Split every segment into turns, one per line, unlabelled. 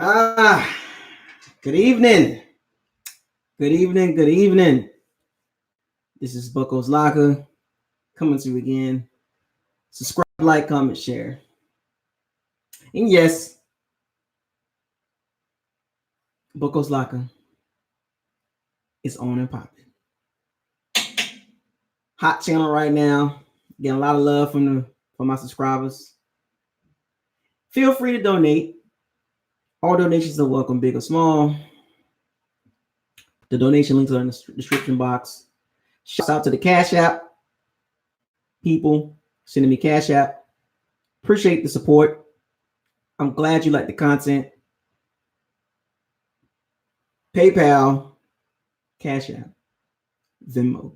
Ah, good evening. Good evening. Good evening. This is BucosLocker coming to you again. Subscribe, like, comment, share. And yes, BucosLocker is on and popping. Hot channel right now. Getting a lot of love from my subscribers. Feel free to donate. All donations are welcome, big or small. The donation links are in the description box. Shouts out to the CashApp people sending me CashApp. Appreciate the support. I'm glad you like the content. PayPal, CashApp, Venmo.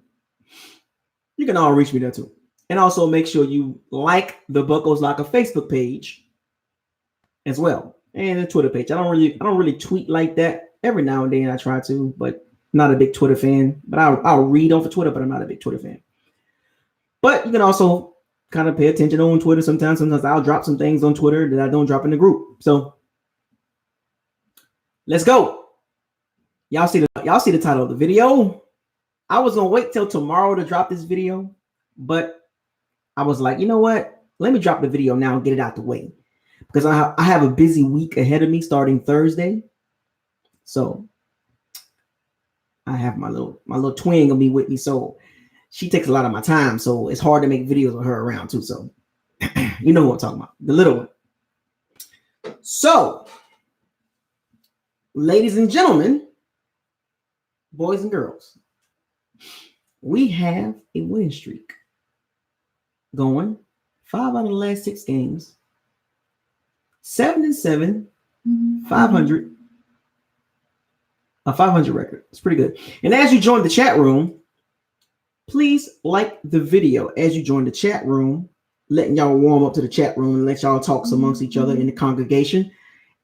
You can all reach me there too. And also make sure you like the BucosLocker Facebook page as well. And the Twitter page. I don't really tweet like that. Every now and then I try to, but not a big Twitter fan. But I'll read off of Twitter, but I'm not a big Twitter fan. But you can also kind of pay attention on Twitter sometimes. Sometimes I'll drop some things on Twitter that I don't drop in the group. So let's go. Y'all see the title of the video. I was gonna wait till tomorrow to drop this video, but I was like, you know what? Let me drop the video now and get it out the way, because I have a busy week ahead of me starting Thursday. So I have my little twin gonna be with me, so she takes a lot of my time. So it's hard to make videos with her around too. So you know what I'm talking about, the little one. So, ladies and gentlemen, boys and girls, we have a winning streak going. 5 out of the last 6 games. 7-7, 500. A 500 record. It's pretty good. And as you join the chat room, please like the video as you join the chat room, letting y'all warm up to the chat room and let y'all talk amongst each other in the congregation.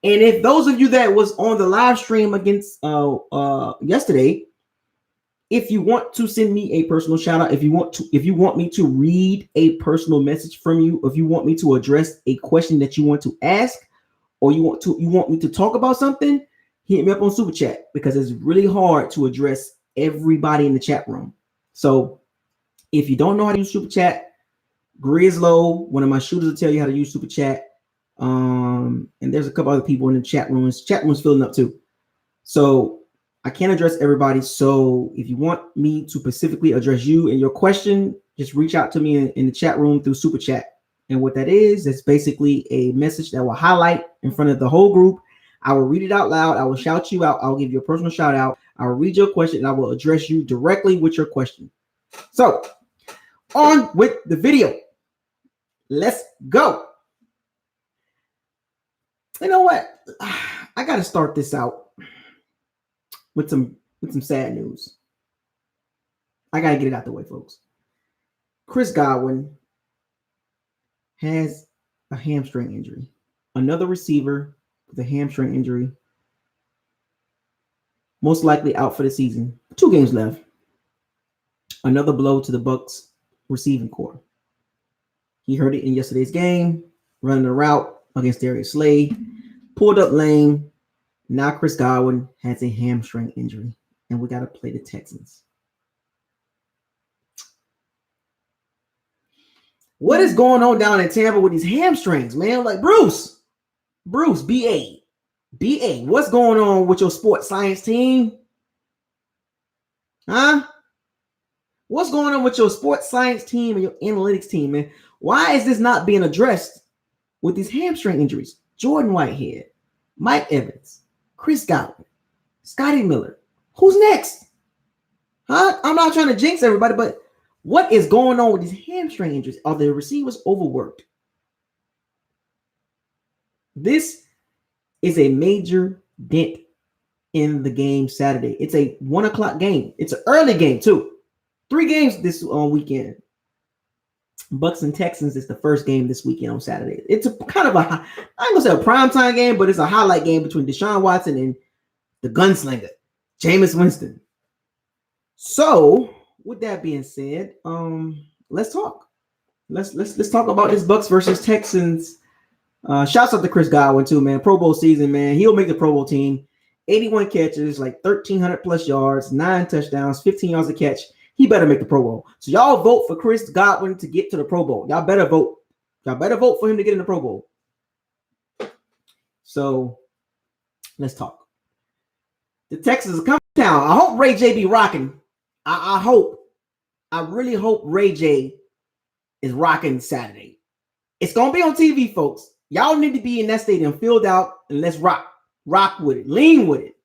And if those of you that was on the live stream against yesterday, if you want to send me a personal shout out, if you want me to read a personal message from you, if you want me to address a question that you want to ask, or you want me to talk about something, hit me up on Super Chat, because it's really hard to address everybody in the chat room. So if you don't know how to use Super Chat, Grizzlo, one of my shooters, will tell you how to use Super Chat. And there's a couple other people in the chat rooms. Chat room's filling up too. So I can't address everybody. So if you want me to specifically address you and your question, just reach out to me in the chat room through Super Chat. And what that is, it's basically a message that will highlight in front of the whole group. I will read it out loud. I will shout you out. I'll give you a personal shout out. I will read your question and I will address you directly with your question. So on with the video. Let's go. You know what? I got to start this out with some sad news. I got to get it out the way, folks. Chris Godwin has a hamstring injury. Another receiver with a hamstring injury. Most likely out for the season. 2 games left. Another blow to the Bucs receiving core. He hurt it in yesterday's game, running a route against Darius Slade. Pulled up lane. Now Chris Godwin has a hamstring injury, and we got to play the Texans. What is going on down in Tampa with these hamstrings, man? Like, Bruce, BA, what's going on with your sports science team? Huh? What's going on with your sports science team and your analytics team, man? Why is this not being addressed with these hamstring injuries? Jordan Whitehead, Mike Evans, Chris Godwin, Scotty Miller. Who's next? Huh? I'm not trying to jinx everybody, but what is going on with these hamstring injuries? Are the receivers overworked? This is a major dent in the game Saturday. It's a 1 o'clock game. It's an early game too. 3 games this weekend. Bucs and Texans is the first game this weekend on Saturday. It's a kind of I ain't gonna say a primetime game, but it's a highlight game between Deshaun Watson and the gunslinger, Jameis Winston. So, with that being said, let's talk. Let's talk about this Bucs versus Texans Shouts out to Chris Godwin too, man. Pro Bowl season, man. He'll make the Pro Bowl team. 81 catches, like 1,300 plus yards, 9 touchdowns, 15 yards a catch. He better make the Pro Bowl. So y'all vote for Chris Godwin to get to the Pro Bowl. Y'all better vote. Y'all better vote for him to get in the Pro Bowl. So let's talk. The Texans are coming down. I hope Ray J be rocking. I really hope Ray J is rocking Saturday. It's going to be on TV, folks. Y'all need to be in that stadium, filled out, and let's rock. Rock with it. Lean with it.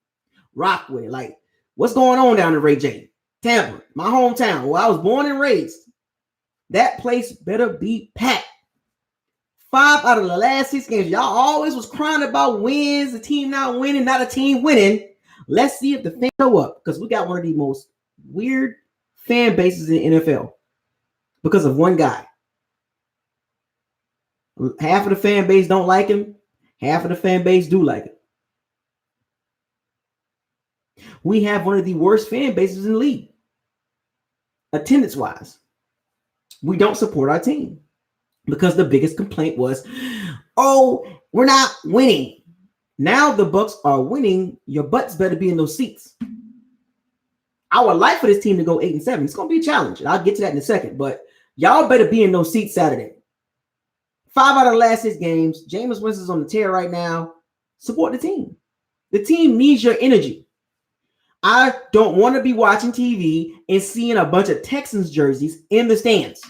Rock with it. Like, what's going on down in Ray J? Tampa, my hometown, where I was born and raised. That place better be packed. 5 out of the last 6 games. Y'all always was crying about wins, the team not winning, not a team winning. Let's see if the fans show up, because we got one of the most weird fan bases in the NFL because of one guy. Half of the fan base don't like him. Half of the fan base do like him. We have one of the worst fan bases in the league. Attendance-wise, we don't support our team because the biggest complaint was, oh, we're not winning. Now the Bucs are winning. Your butts better be in those seats. I would like for this team to go 8-7. It's going to be a challenge. And I'll get to that in a second. But y'all better be in those seats Saturday. 5 out of the last 6 games. Jameis Winston's on the tear right now. Support the team. The team needs your energy. I don't want to be watching TV and seeing a bunch of Texans jerseys in the stands,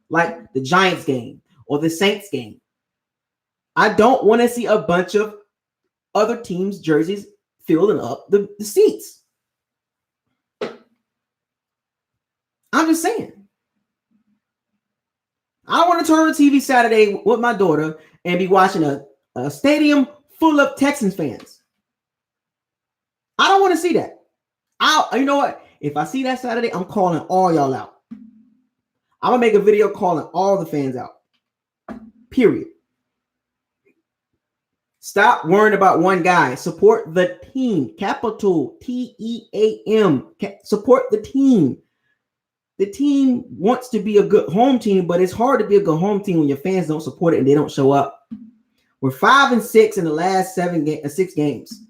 like the Giants game or the Saints game. I don't want to see a bunch of other teams' jerseys filling up the seats. I'm just saying. I want to turn on TV Saturday with my daughter and be watching a stadium full of Texans fans. I don't want to see that. You know what? If I see that Saturday, I'm calling all y'all out. I'm going to make a video calling all the fans out. Period. Stop worrying about one guy. Support the team. Capital T-E-A-M. Support the team. The team wants to be a good home team, but it's hard to be a good home team when your fans don't support it and they don't show up. We're 5-6 in the last 6 games.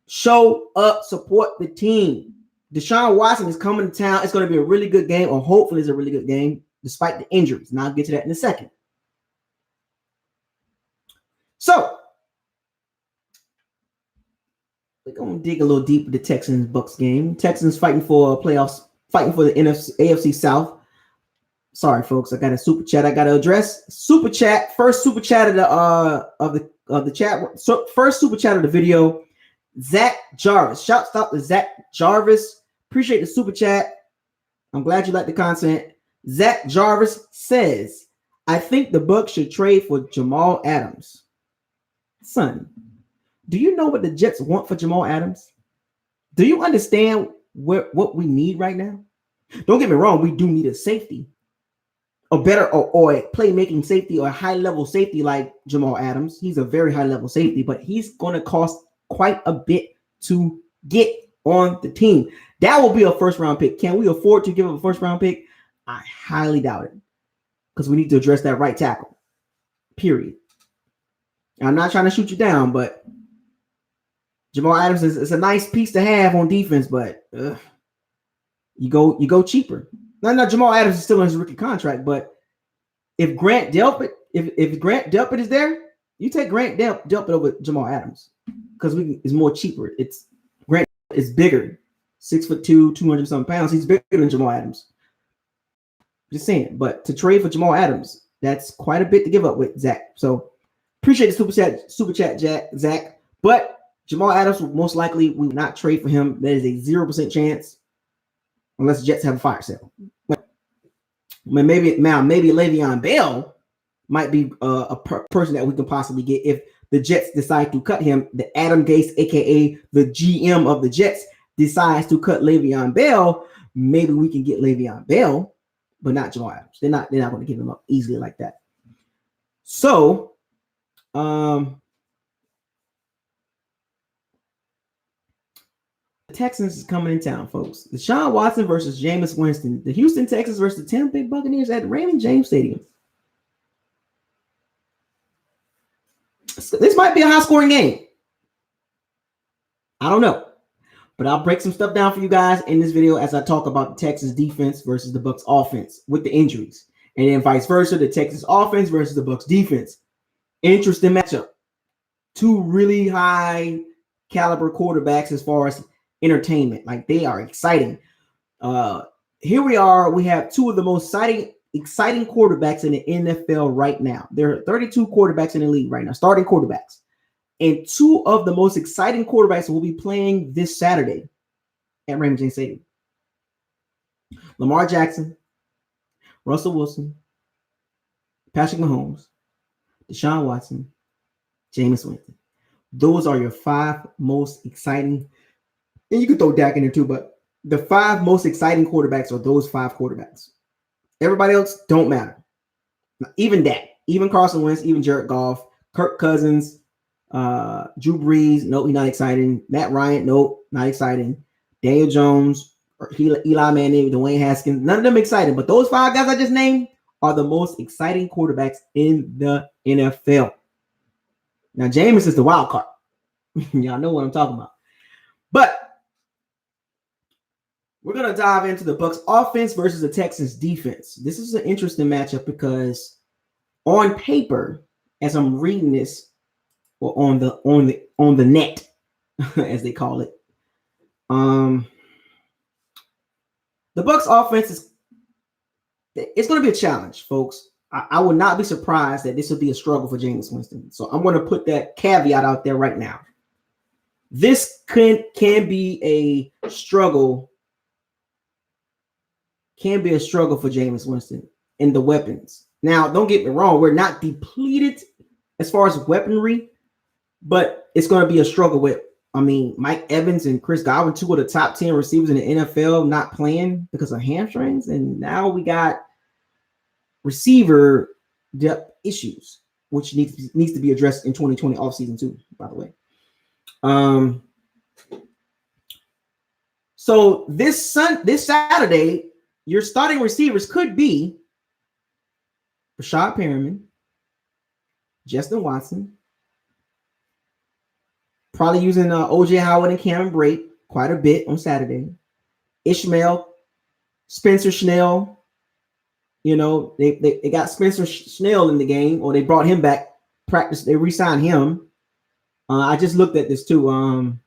Show up, support the team. Deshaun Watson is coming to town. It's going to be a really good game, or hopefully it's a really good game, despite the injuries. And I'll get to that in a second. So, we're going to dig a little deep into the Texans-Bucs game. Texans fighting for playoffs, fighting for the AFC South. Sorry, folks, I got a super chat I got to address. Super chat, first super chat of the chat. So first super chat of the video. Zach Jarvis. Shouts out to Zach Jarvis. Appreciate the super chat. I'm glad you like the content. Zach Jarvis says, I think the Bucs should trade for Jamal Adams. Son, do you know what the Jets want for Jamal Adams? Do you understand what we need right now? Don't get me wrong, we do need a safety. A better or a playmaking safety or a high-level safety like Jamal Adams. He's a very high-level safety, but he's going to cost quite a bit to get on the team. That will be a first-round pick. Can we afford to give up a first-round pick? I highly doubt it, because we need to address that right tackle. Period. I'm not trying to shoot you down, but Jamal Adams is a nice piece to have on defense, but you go cheaper. No, Jamal Adams is still on his rookie contract, but if Grant Delpit, if Grant Delpit is there, you take Grant Delpit over Jamal Adams because it's more cheaper. Grant is bigger, 6'2", 200-something pounds. He's bigger than Jamal Adams. Just saying, but to trade for Jamal Adams, that's quite a bit to give up with Zach. So appreciate the super chat, Zach. But Jamal Adams will most likely we will not trade for him. That is a 0% chance, unless the Jets have a fire sale. Maybe Le'Veon Bell might be a person that we can possibly get if the Jets decide to cut him. The Adam Gase, aka the GM of the Jets, decides to cut Le'Veon Bell. Maybe we can get Le'Veon Bell, but not Jamal Adams. They're not going to give him up easily like that. So, the Texans is coming in town, folks. Deshaun Watson versus Jameis Winston. The Houston Texans versus the Tampa Bay Buccaneers at Raymond James Stadium. This might be a high-scoring game. I don't know. But I'll break some stuff down for you guys in this video as I talk about the Texans defense versus the Bucs offense with the injuries. And then vice versa, the Texans offense versus the Bucs defense. Interesting matchup. Two really high caliber quarterbacks as far as entertainment. Like, they are exciting. Here we are. We have two of the most exciting quarterbacks in the NFL right now. There are 32 quarterbacks in the league right now, starting quarterbacks. And two of the most exciting quarterbacks will be playing this Saturday at Raymond James Stadium. Lamar Jackson, Russell Wilson, Patrick Mahomes, Deshaun Watson, Jameis Winston. Those are your five most exciting. And you can throw Dak in there too, but the five most exciting quarterbacks are those five quarterbacks. Everybody else don't matter. Even Dak, even Carson Wentz, even Jared Goff, Kirk Cousins, Drew Brees, nope, he's not exciting. Matt Ryan, nope, not exciting. Daniel Jones, Eli Manning, Dwayne Haskins, none of them exciting. But those five guys I just named are the most exciting quarterbacks in the NFL. Now, Jameis is the wild card. Y'all know what I'm talking about. But we're going to dive into the Bucs offense versus the Texans defense. This is an interesting matchup because on paper, as I'm reading this, or on the net, as they call it, the Bucs offense it's going to be a challenge, folks. I would not be surprised that this would be a struggle for Jameis Winston. So I'm going to put that caveat out there right now. This can be a struggle. Can be a struggle for Jameis Winston in the weapons. Now, don't get me wrong. We're not depleted as far as weaponry. But it's going to be a struggle with, Mike Evans and Chris Godwin, two of the top 10 receivers in the NFL, not playing because of hamstrings. And now we got receiver depth issues, which needs to be addressed in 2020 offseason too, by the way. So this Saturday, your starting receivers could be Rashad Perriman, Justin Watson, probably using OJ Howard and Cameron Brate quite a bit on Saturday. Ishmael, Spencer Schnell. You know, they got Spencer Schnell in the game, or they brought him back. Practice. They re-signed him. I just looked at this too.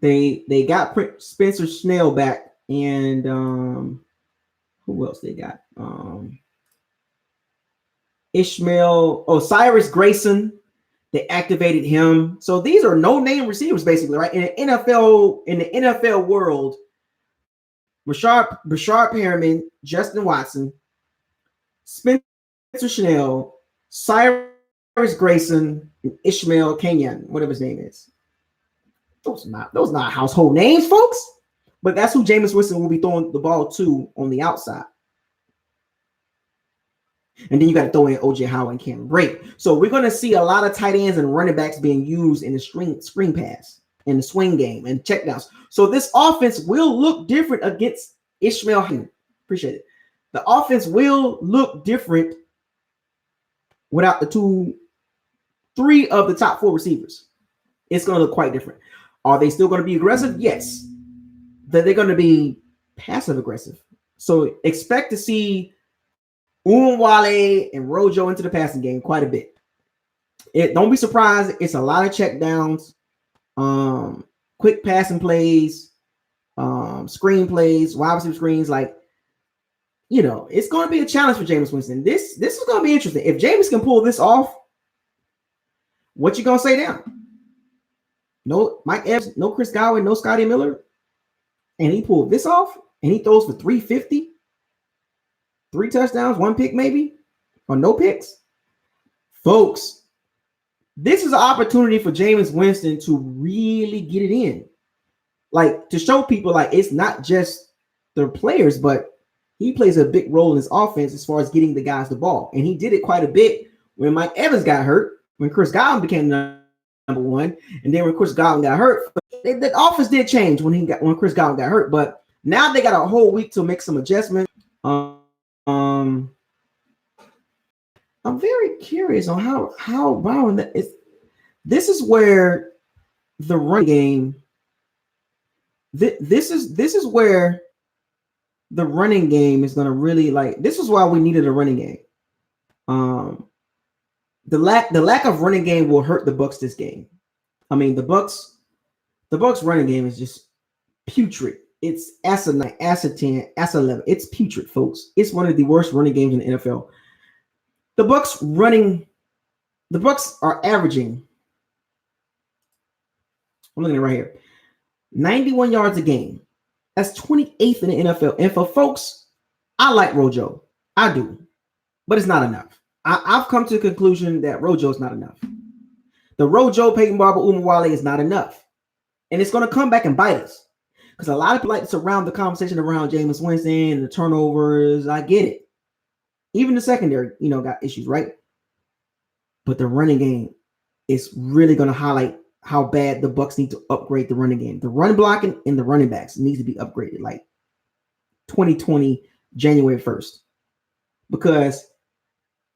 They got Spencer Schnell back, and who else they got? Ishmael. Cyrus Grayson. They activated him. So these are no-name receivers, basically, right? In the NFL world, Rashad Perriman, Justin Watson, Spencer Schnell, Cyrus Grayson, and Ishmael Kenyon, whatever his name is. Those are not household names, folks. But that's who Jameis Winston will be throwing the ball to on the outside. And then you got to throw in OJ Howard and Cameron Brate. So we're going to see a lot of tight ends and running backs being used in the screen pass, in the swing game, and checkdowns. So this offense will look different against Ishmael. Appreciate it. The offense will look different without the three of the top four receivers. It's going to look quite different. Are they still going to be aggressive? Yes. But they're going to be passive aggressive. So expect to see Uwale and Rojo into the passing game quite a bit. Don't be surprised. It's a lot of checkdowns, quick passing plays, screen plays, wide receiver screens. Like, you know, it's going to be a challenge for Jameis Winston. This is going to be interesting. If Jameis can pull this off, what you going to say now? No Mike Evans, no Chris Godwin, no Scotty Miller, and he pulled this off, and he throws for 350. 3 touchdowns, 1 pick maybe, or no picks. Folks, this is an opportunity for Jameis Winston to really get it in. Like, to show people, like, it's not just the players, but he plays a big role in his offense as far as getting the guys the ball. And he did it quite a bit when Mike Evans got hurt, when Chris Godwin became number one, and then when Chris Godwin got hurt. The offense did change when Chris Godwin got hurt, but now they got a whole week to make some adjustments. I'm I'm very curious on how Byron that is. This is where the run game. This is where the running game is going to really like. This is why we needed a running game. The lack of running game will hurt the Bucs this game. I mean, the Bucs running game is just putrid. It's asinine, S10, S11. It's putrid, folks. It's one of the worst running games in the NFL. The Bucs are averaging. I'm looking at it right here. 91 yards a game. That's 28th in the NFL. And for folks, I like Rojo. I do. But it's not enough. I've come to the conclusion that Rojo is not enough. The Rojo, Peyton Barber, Umawale is not enough. And it's going to come back and bite us. Because a lot of people like to surround the conversation around Jameis Winston and the turnovers. I get it. Even the secondary, got issues, right? But the running game is really going to highlight how bad the Bucs need to upgrade the running game. The run blocking and the running backs needs to be upgraded like 2020, January 1st. Because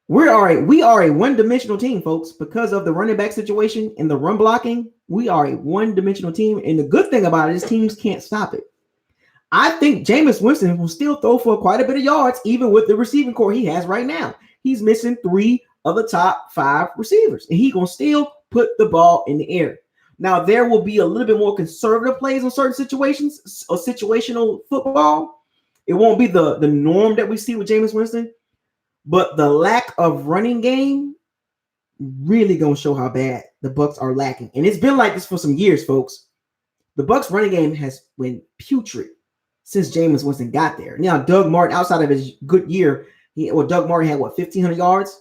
we are a one-dimensional team, folks. Because of the running back situation and the run blocking, we are a one-dimensional team. And the good thing about it is teams can't stop it. I think Jameis Winston will still throw for quite a bit of yards, even with the receiving core he has right now. He's missing 3 of the top 5 receivers, and he's going to still put the ball in the air. Now, there will be a little bit more conservative plays on certain situations or situational football. It won't be the norm that we see with Jameis Winston, but the lack of running game really going to show how bad the Bucs are lacking. And it's been like this for some years, folks. The Bucs running game has been putrid since Jameis Winston got there. Now, Doug Martin, outside of his good year, Doug Martin had 1,500 yards?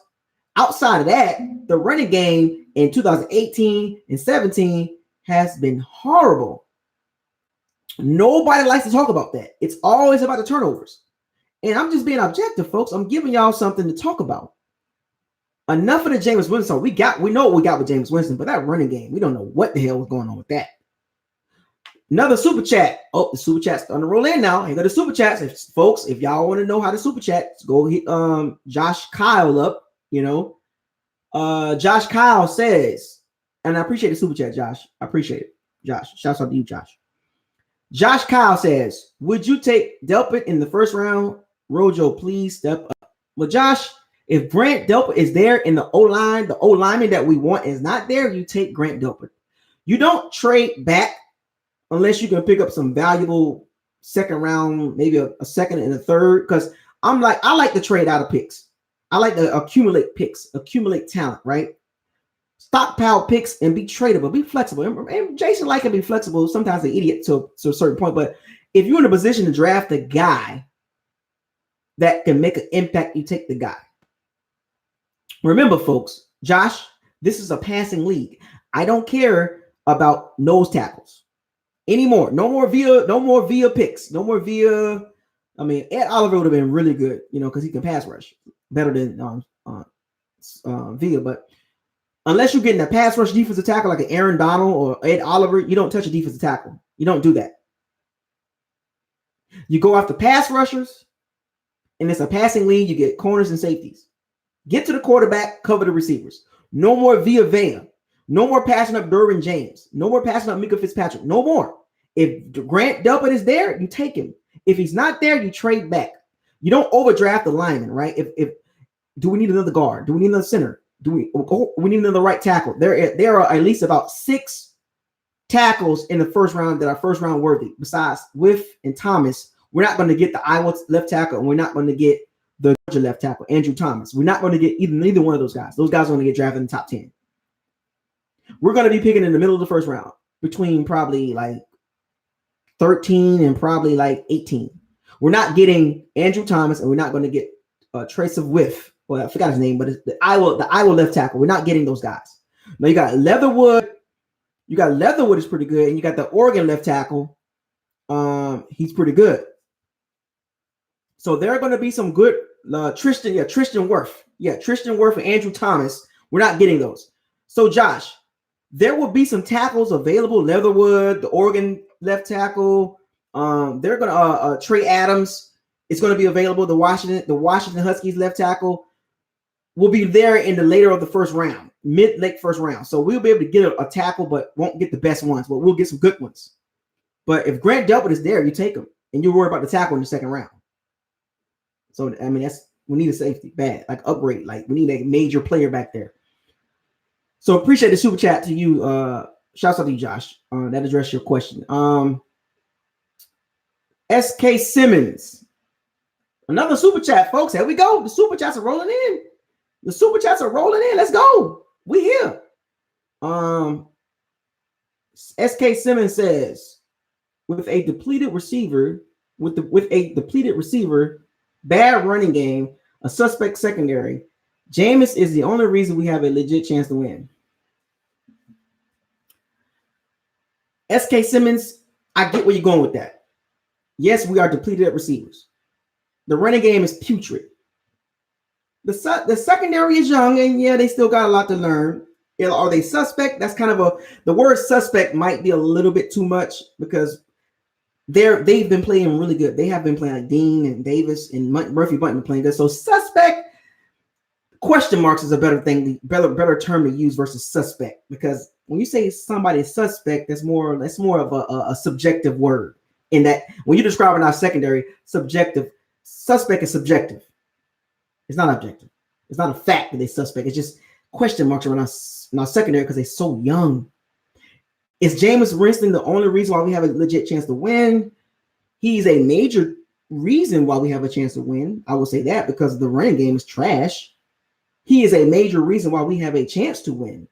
Outside of that, the running game in 2018 and 17 has been horrible. Nobody likes to talk about that. It's always about the turnovers. And I'm just being objective, folks. I'm giving y'all something to talk about. Enough of the Jameis Winston. We know what we got with Jameis Winston, but that running game, we don't know what the hell was going on with that. Another super chat. Oh, the super chat's starting to roll in now. Here go the super chats. Folks, if y'all want to know how to super chat, go hit Josh Kyle up. Josh Kyle says, and I appreciate the super chat, Josh. I appreciate it. Josh, shouts out to you, Josh. Josh Kyle says, would you take Delpit in the first round? Rojo, please step up. Well, Josh, if Grant Delpit is there in the O-line, the O-lineman that we want is not there, you take Grant Delpit. You don't trade back unless you can pick up some valuable second round, maybe a second and a third. Because I like to trade out of picks. I like to accumulate picks, accumulate talent, right? Stockpile picks and be tradable, be flexible. And Jason can be flexible. Sometimes an idiot to a certain point. But if you're in a position to draft a guy that can make an impact, you take the guy. Remember, folks, Josh, this is a passing league. I don't care about nose tackles anymore. No more via picks. No more via. I mean, Ed Oliver would have been really good, because he can pass rush better than via. But unless you're getting a pass rush defensive tackle like an Aaron Donald or Ed Oliver, you don't touch a defensive tackle. You don't do that. You go after pass rushers, and it's a passing league. You get corners and safeties. Get to the quarterback, cover the receivers. No more Vea. No more passing up Derwin James. No more passing up Mika Fitzpatrick. No more. If Grant Delpit is there, you take him. If he's not there, you trade back. You don't overdraft the lineman, right? If do we need another guard? Do we need another center? Do we need another right tackle? There are at least about 6 tackles in the first round that are first round worthy. Besides Whiff and Thomas, we're not going to get the Iowa left tackle, and we're not going to get the Georgia left tackle, Andrew Thomas. We're not going to get neither one of those guys. Those guys are going to get drafted in the top 10. We're going to be picking in the middle of the first round between probably like 13 and probably like 18. We're not getting Andrew Thomas, and we're not going to get Trace of Whiff. Well, I forgot his name, but it's the Iowa left tackle. We're not getting those guys. Now you got Leatherwood. You got Leatherwood is pretty good, and you got the Oregon left tackle. He's pretty good. So there are going to be some good Tristan Wirth. Yeah, Tristan Wirth and Andrew Thomas. We're not getting those. So Josh, there will be some tackles available. Leatherwood, the Oregon left tackle. They're gonna Trey Adams is going to be available. The Washington Huskies left tackle. will be there in the later of the first round, mid-late first round. So we'll be able to get a tackle, but won't get the best ones, but we'll get some good ones. But if Grant Delpit is there, you take him, and you worry about the tackle in the second round. So, I mean, we need a safety, bad, like upgrade. Like, we need a major player back there. So appreciate the super chat to you. Shouts out to you, Josh. That addressed your question. SK Simmons. Another super chat, folks. Here we go. The super chats are rolling in. Let's go. We here. SK Simmons says, with a depleted receiver, bad running game, a suspect secondary, Jameis is the only reason we have a legit chance to win. SK Simmons, I get where you're going with that. Yes, we are depleted at receivers. The running game is putrid. The secondary is young, and yeah, they still got a lot to learn. Are they suspect? That's kind of the word suspect might be a little bit too much because they've been playing really good. They have been playing like Dean and Davis and Murphy Bunting playing good. So suspect question marks is a better term to use versus suspect, because when you say somebody is suspect, that's more of a subjective word. In that when you're describing our secondary, suspect is subjective. It's not objective. It's not a fact that they suspect. It's just question marks around our secondary because they're so young. Is Jameis Winston the only reason why we have a legit chance to win? He's a major reason why we have a chance to win. I will say that because the running game is trash. He is a major reason why we have a chance to win.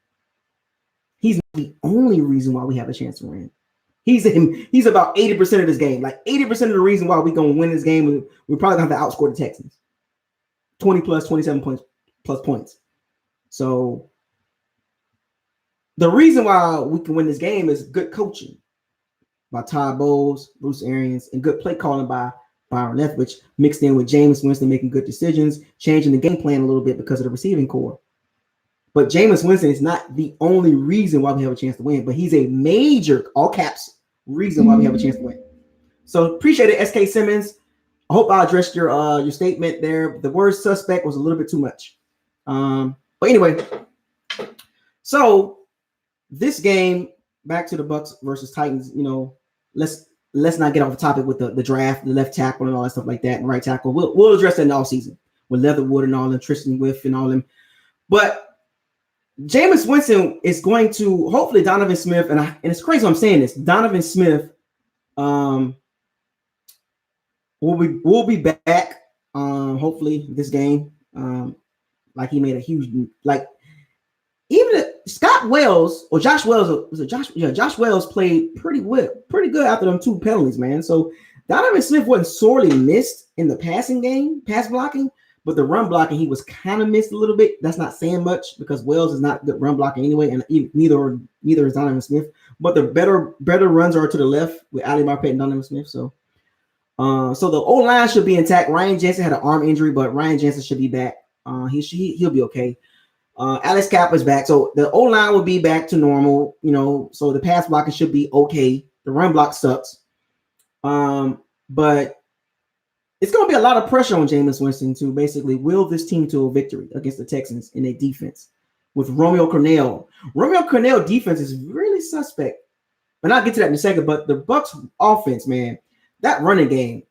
He's not the only reason why we have a chance to win. He's about 80% of this game. Like 80% of the reason why we're going to win this game, we're probably going to have to outscore the Texans. 20 plus, 27 points plus points. So the reason why we can win this game is good coaching by Todd Bowles, Bruce Arians, and good play calling by Byron Leftwich, mixed in with Jameis Winston making good decisions, changing the game plan a little bit because of the receiving core. But Jameis Winston is not the only reason why we have a chance to win, but he's a major, all caps, reason why we have a chance to win. So appreciate it, SK Simmons. I hope I addressed your statement there. The word suspect was a little bit too much. But anyway, so this game, back to the Bucs versus Titans, let's not get off the topic with the draft, the left tackle and all that stuff like that, and right tackle. We'll address that in the offseason with Leatherwood and all them, Tristan Whiff and all them. But Jameis Winston is going to, hopefully Donovan Smith, and it's crazy I'm saying this, Donovan Smith will be back hopefully this game. Like he made a huge, like even Scott Wells or Josh Wells, Josh Wells played pretty good after them 2 penalties, man. So Donovan Smith wasn't sorely missed in the passing game, pass blocking, but the run blocking, he was kind of missed a little bit. That's not saying much because Wells is not good run blocking anyway, and neither is Donovan Smith. But the better runs are to the left with Ali Marpet and Donovan Smith. So the O-line should be intact. Ryan Jensen had an arm injury, but Ryan Jensen should be back. He'll be okay. Alex Kappa's back, so the O-line will be back to normal. So the pass blocking should be okay. The run block sucks, but it's going to be a lot of pressure on Jameis Winston to basically will this team to a victory against the Texans in a defense with Romeo Cornell. Romeo Cornell defense is really suspect, and I'll get to that in a second. But the Bucs offense, man, that running game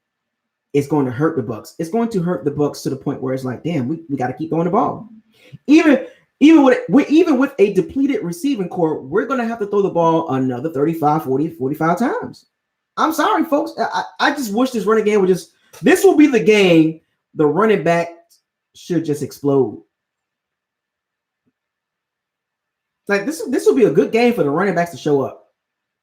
is going to hurt the Bucs. It's going to hurt the Bucs to the point where it's like, damn, we got to keep throwing the ball. Even with a depleted receiving core, we're going to have to throw the ball another 35, 40, 45 times. I'm sorry, folks. I just wish this running game would just. This will be the game the running back should just explode. Like this will be a good game for the running backs to show up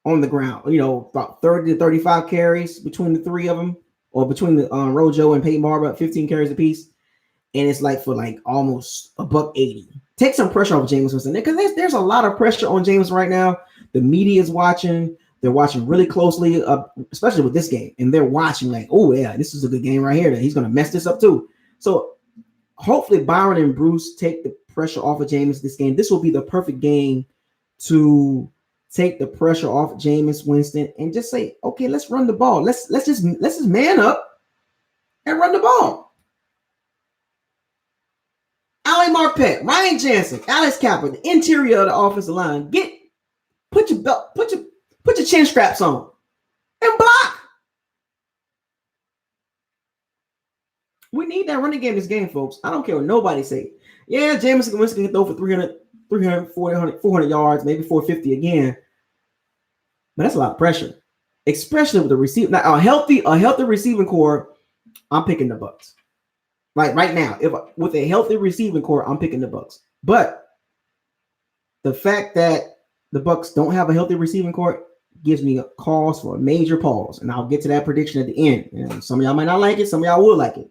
on the ground. About 30 to 35 carries between the 3 of them, or between the Rojo and Peyton Barber, 15 carries apiece. And it's like for like almost $180. Take some pressure off Jameis Winston because there's a lot of pressure on Jameis right now. The media is watching. They're watching really closely, especially with this game. And they're watching like, oh, yeah, this is a good game right here. That he's going to mess this up too. So hopefully Byron and Bruce take the pressure off of Jameis this game. This will be the perfect game to take the pressure off Jameis Winston and just say, okay, let's run the ball. Let's just man up and run the ball. Ali Marpet, Ryan Jansen, Alex Capper, the interior of the offensive line. Put your belt, put your chin straps on and block. We need that running game in this game, folks. I don't care what nobody say. Yeah, Jameis Winston can throw for 300, 400 yards, maybe 450 again. But that's a lot of pressure, especially with the receiver. Now, a healthy receiving core, I'm picking the Bucs. Like right now, with a healthy receiving core, I'm picking the Bucs. But the fact that the Bucs don't have a healthy receiving core gives me a cause for a major pause. And I'll get to that prediction at the end. And some of y'all might not like it, some of y'all will like it.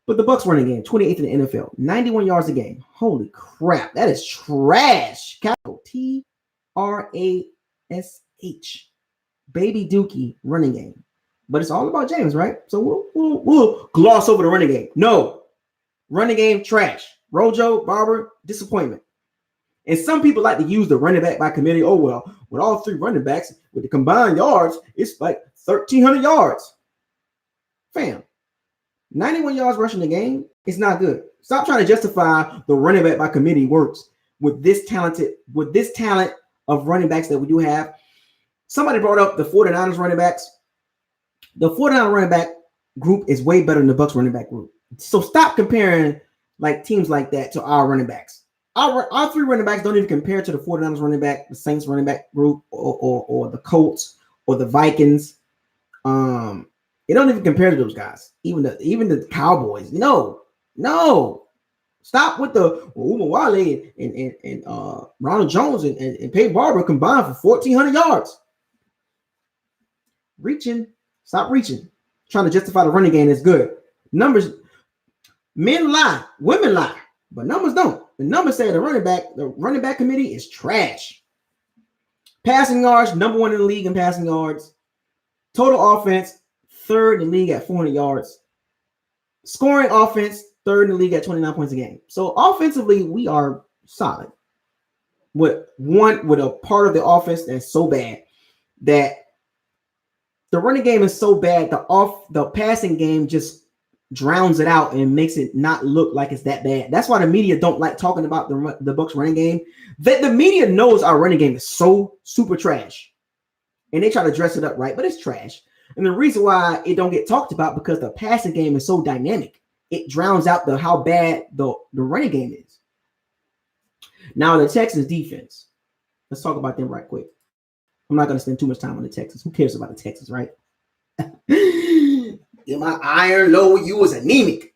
But the Bucs running game, 28th in the NFL, 91 yards a game. Holy crap, that is trash. Capital TRASH. Baby Dookie running game. But it's all about James, right? So we'll gloss over the running game. No. Running game, trash. Rojo, Barber, disappointment. And some people like to use the running back by committee. Oh, well, with all three running backs, with the combined yards, it's like 1,300 yards. Fam, 91 yards rushing the game is not good. Stop trying to justify the running back by committee works with this talent of running backs that we do have. Somebody brought up the 49ers running backs. The 49ers running back group is way better than the Bucs running back group. So stop comparing like teams like that to our running backs. Our three running backs don't even compare to the 49ers running back, the Saints running back group, or the Colts or the Vikings. It don't even compare to those guys. Even the Cowboys. No. Stop with the Uma Wale and Ronald Jones and Peyton Barber combined for 1,400 yards. Stop reaching. Trying to justify the running game is good. Numbers, men lie, women lie, but numbers don't. The numbers say the running back committee is trash. Passing yards, number one in the league in passing yards. Total offense, third in the league at 400 yards. Scoring offense, third in the league at 29 points a game. So offensively, we are solid. With a part of the offense that's so bad that the running game is so bad, the passing game just drowns it out and makes it not look like it's that bad. That's why the media don't like talking about the Bucs running game. That the media knows our running game is so super trash, and they try to dress it up right, but it's trash. And the reason why it don't get talked about because the passing game is so dynamic, it drowns out how bad the running game is. Now the Texans defense. Let's talk about them right quick. I'm not going to spend too much time on the Texans. Who cares about the Texans, right? In my iron low, you was anemic.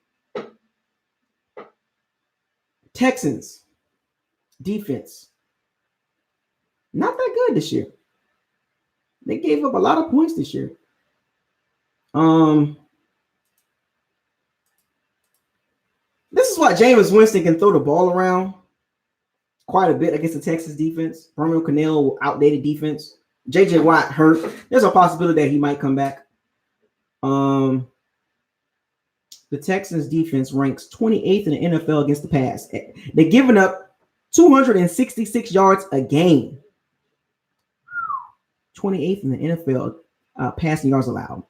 Texans defense. Not that good this year. They gave up a lot of points this year. This is why Jameis Winston can throw the ball around quite a bit against the Texas defense. Romeo Crennel, outdated defense. J.J. Watt hurt. There's a possibility that he might come back. The Texans defense ranks 28th in the NFL against the pass. They're giving up 266 yards a game. 28th in the NFL passing yards allowed.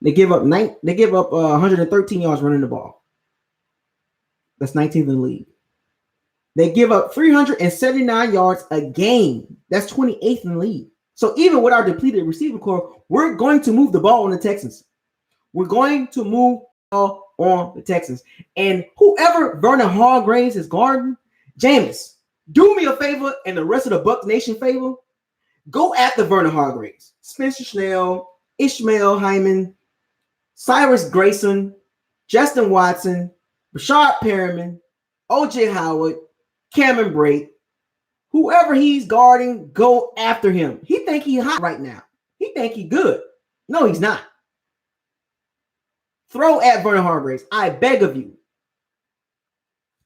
They give up 113 yards running the ball. That's 19th in the league. They give up 379 yards a game. That's 28th in the league. So even with our depleted receiver core, we're going to move the ball on the Texans. We're going to move the ball on the Texans. And whoever Vernon Hargreaves is guarding, Jameis, do me a favor and the rest of the Bucs Nation favor. Go after Vernon Hargreaves, Spencer Schnell, Ishmael Hyman, Cyrus Grayson, Justin Watson, Rashad Perriman, OJ Howard, Cameron Brate, whoever he's guarding, go after him. He think he's hot right now. He think he good. No, he's not. Throw at Vernon Hargreaves. I beg of you.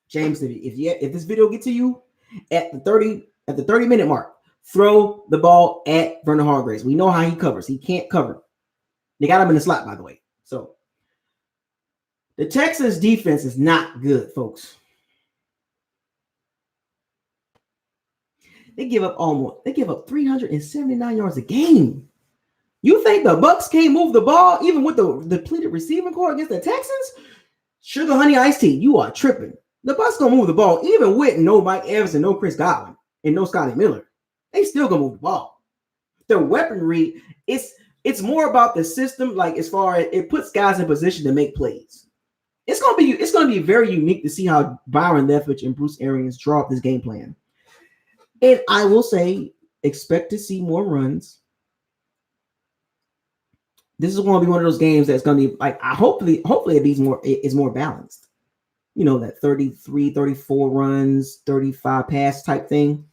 James, if this video gets to you at the 30-minute mark, throw the ball at Vernon Hargreaves. We know how he covers. He can't cover. They got him in the slot, by the way. So the Texans defense is not good, folks. They give up 379 yards a game. You think the Bucs can't move the ball even with the depleted receiving core against the Texans? Sugar Honey Iced Tea, you are tripping. The Bucs gonna move the ball, even with no Mike Evans and no Chris Godwin and no Scotty Miller. They still gonna move the ball. The weaponry, it's more about the system, like as far as it puts guys in position to make plays. It's gonna be very unique to see how Byron Leftwich and Bruce Arians draw up this game plan. And I will say, expect to see more runs. This is going to be one of those games that's going to be like, hopefully it's more balanced. You know, that 33, 34 runs, 35 pass type thing.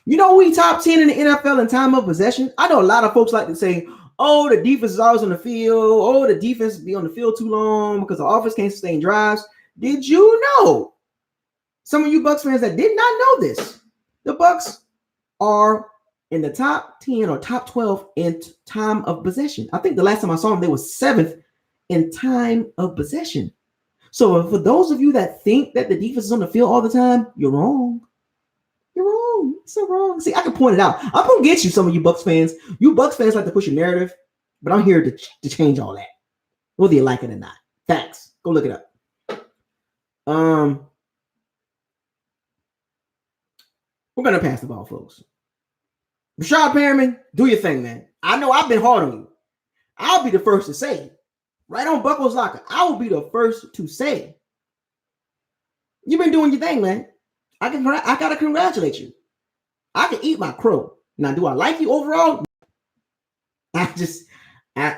You know, we top 10 in the NFL in time of possession. I know a lot of folks like to say, oh, the defense is always on the field. Oh, the defense be on the field too long because the offense can't sustain drives. Did you know? Some of you Bucs fans that did not know this, the Bucs are in the top 10 or top 12 in time of possession. I think the last time I saw them, they were 7th in time of possession. So for those of you that think that the defense is on the field all the time, you're wrong. You're wrong. So wrong. See, I can point it out. I'm going to get you, some of you Bucs fans. You Bucs fans like to push a narrative, but I'm here to change all that, whether you like it or not. Facts. Go look it up. We're going to pass the ball, folks. Rashad Perriman, do your thing, man. I know I've been hard on you. I'll be the first to say, right on BucosLocker, I will be the first to say, you've been doing your thing, man. I got to congratulate you. I can eat my crow. Now, do I like you overall? I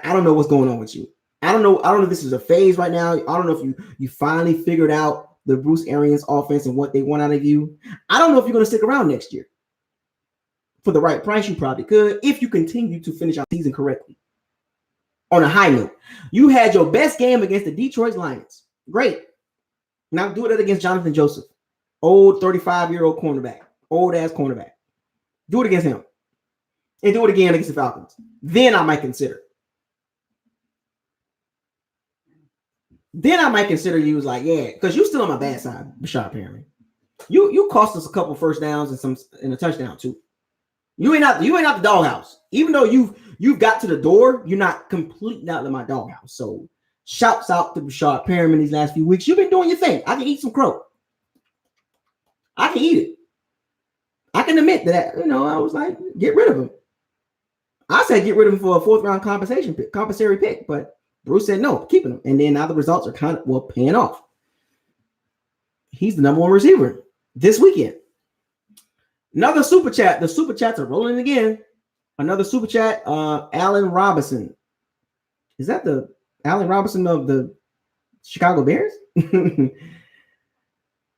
don't know what's going on with you. I don't know if this is a phase right now. I don't know if you finally figured out the Bruce Arians offense and what they want out of you. I don't know if you're going to stick around next year. For the right price, you probably could if you continue to finish out the season correctly. On a high note, you had your best game against the Detroit Lions. Great. Now do it against Jonathan Joseph, old 35-year-old cornerback, old-ass cornerback. Do it against him. And do it again against the Falcons. Then I might consider. You as like, yeah, because you're still on my bad side, Rashad Perriman. You cost us a couple first downs and a touchdown too. You ain't out the doghouse. Even though you've got to the door, you're not completely out of my doghouse. So shouts out to Rashad Perriman these last few weeks. You've been doing your thing. I can eat some crow. I can eat it. I can admit that, I was like, get rid of him. I said get rid of him for a 4th round compensatory pick, but Bruce said no, keeping him. And then now the results are paying off. He's the number 1 receiver this weekend. Another super chat. The super chats are rolling again. Another super chat. Allen Robinson. Is that the Allen Robinson of the Chicago Bears?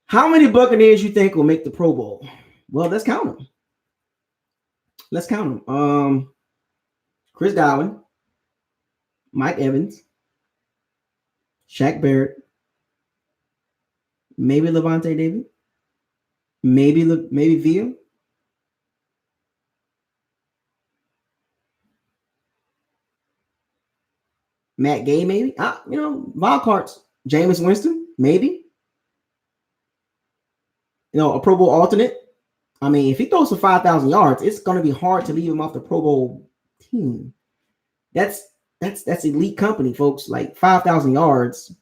How many Buccaneers you think will make the Pro Bowl? Well, let's count them. Chris Godwin, Mike Evans, Shaq Barrett, maybe Levante David, maybe Villa. Matt Gay, maybe. Wild cards. Jameis Winston, maybe. A Pro Bowl alternate. I mean, if he throws for 5,000 yards, it's going to be hard to leave him off the Pro Bowl team. That's elite company, folks. Like 5,000 yards,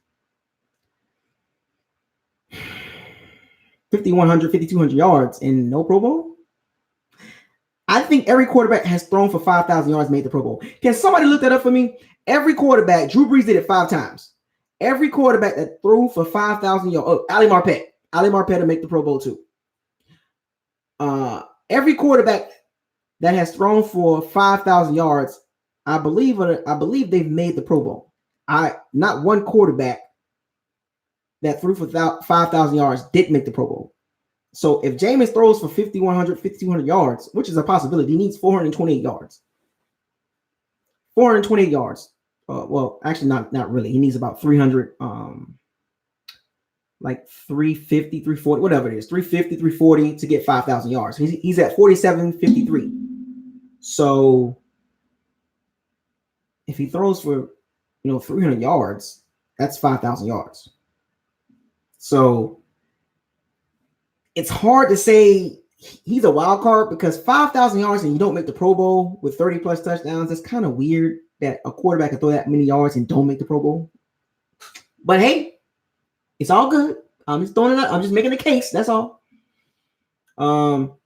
5,100, 5,200 yards, and no Pro Bowl. I think every quarterback has thrown for 5,000 yards made the Pro Bowl. Can somebody look that up for me? Every quarterback, Drew Brees did it 5 times. Every quarterback that threw for 5,000 yards. Oh, Ali Marpet to make the Pro Bowl too. Every quarterback that has thrown for 5,000 yards, I believe they've made the Pro Bowl. Not one quarterback that threw for 5,000 yards didn't make the Pro Bowl. So if Jameis throws for 5,100, 5,200 yards, which is a possibility, he needs 428 yards. 428 yards. Well, actually, not really. He needs about 300, like 350, 340, whatever it is, 350, 340 to get 5,000 yards. He's at 47.53. So if he throws for 300 yards, that's 5,000 yards. So it's hard to say he's a wild card because 5,000 yards and you don't make the Pro Bowl with 30 plus touchdowns. That's kind of weird that a quarterback can throw that many yards and don't make the Pro Bowl. But hey, It's all good. I'm just throwing it out. I'm just making a case. That's all. But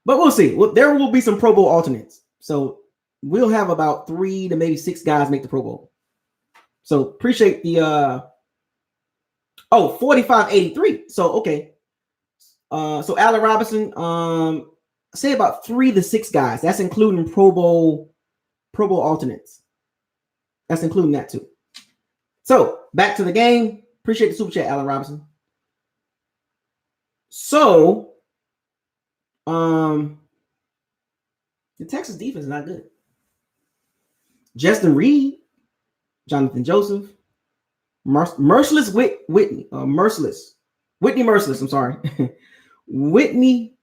we'll see. Well, there will be some Pro Bowl alternates. So we'll have about 3 to maybe 6 guys make the Pro Bowl. So appreciate the 45-83. So okay. So Allen Robinson, say about 3 to 6 guys. That's including Pro Bowl alternates. That's including that too. So back to the game. Appreciate the super chat, Allen Robinson. So the Texas defense is not good. Justin Reed, Jonathan Joseph, Merciless Whitney Merciless. I'm sorry. Whitney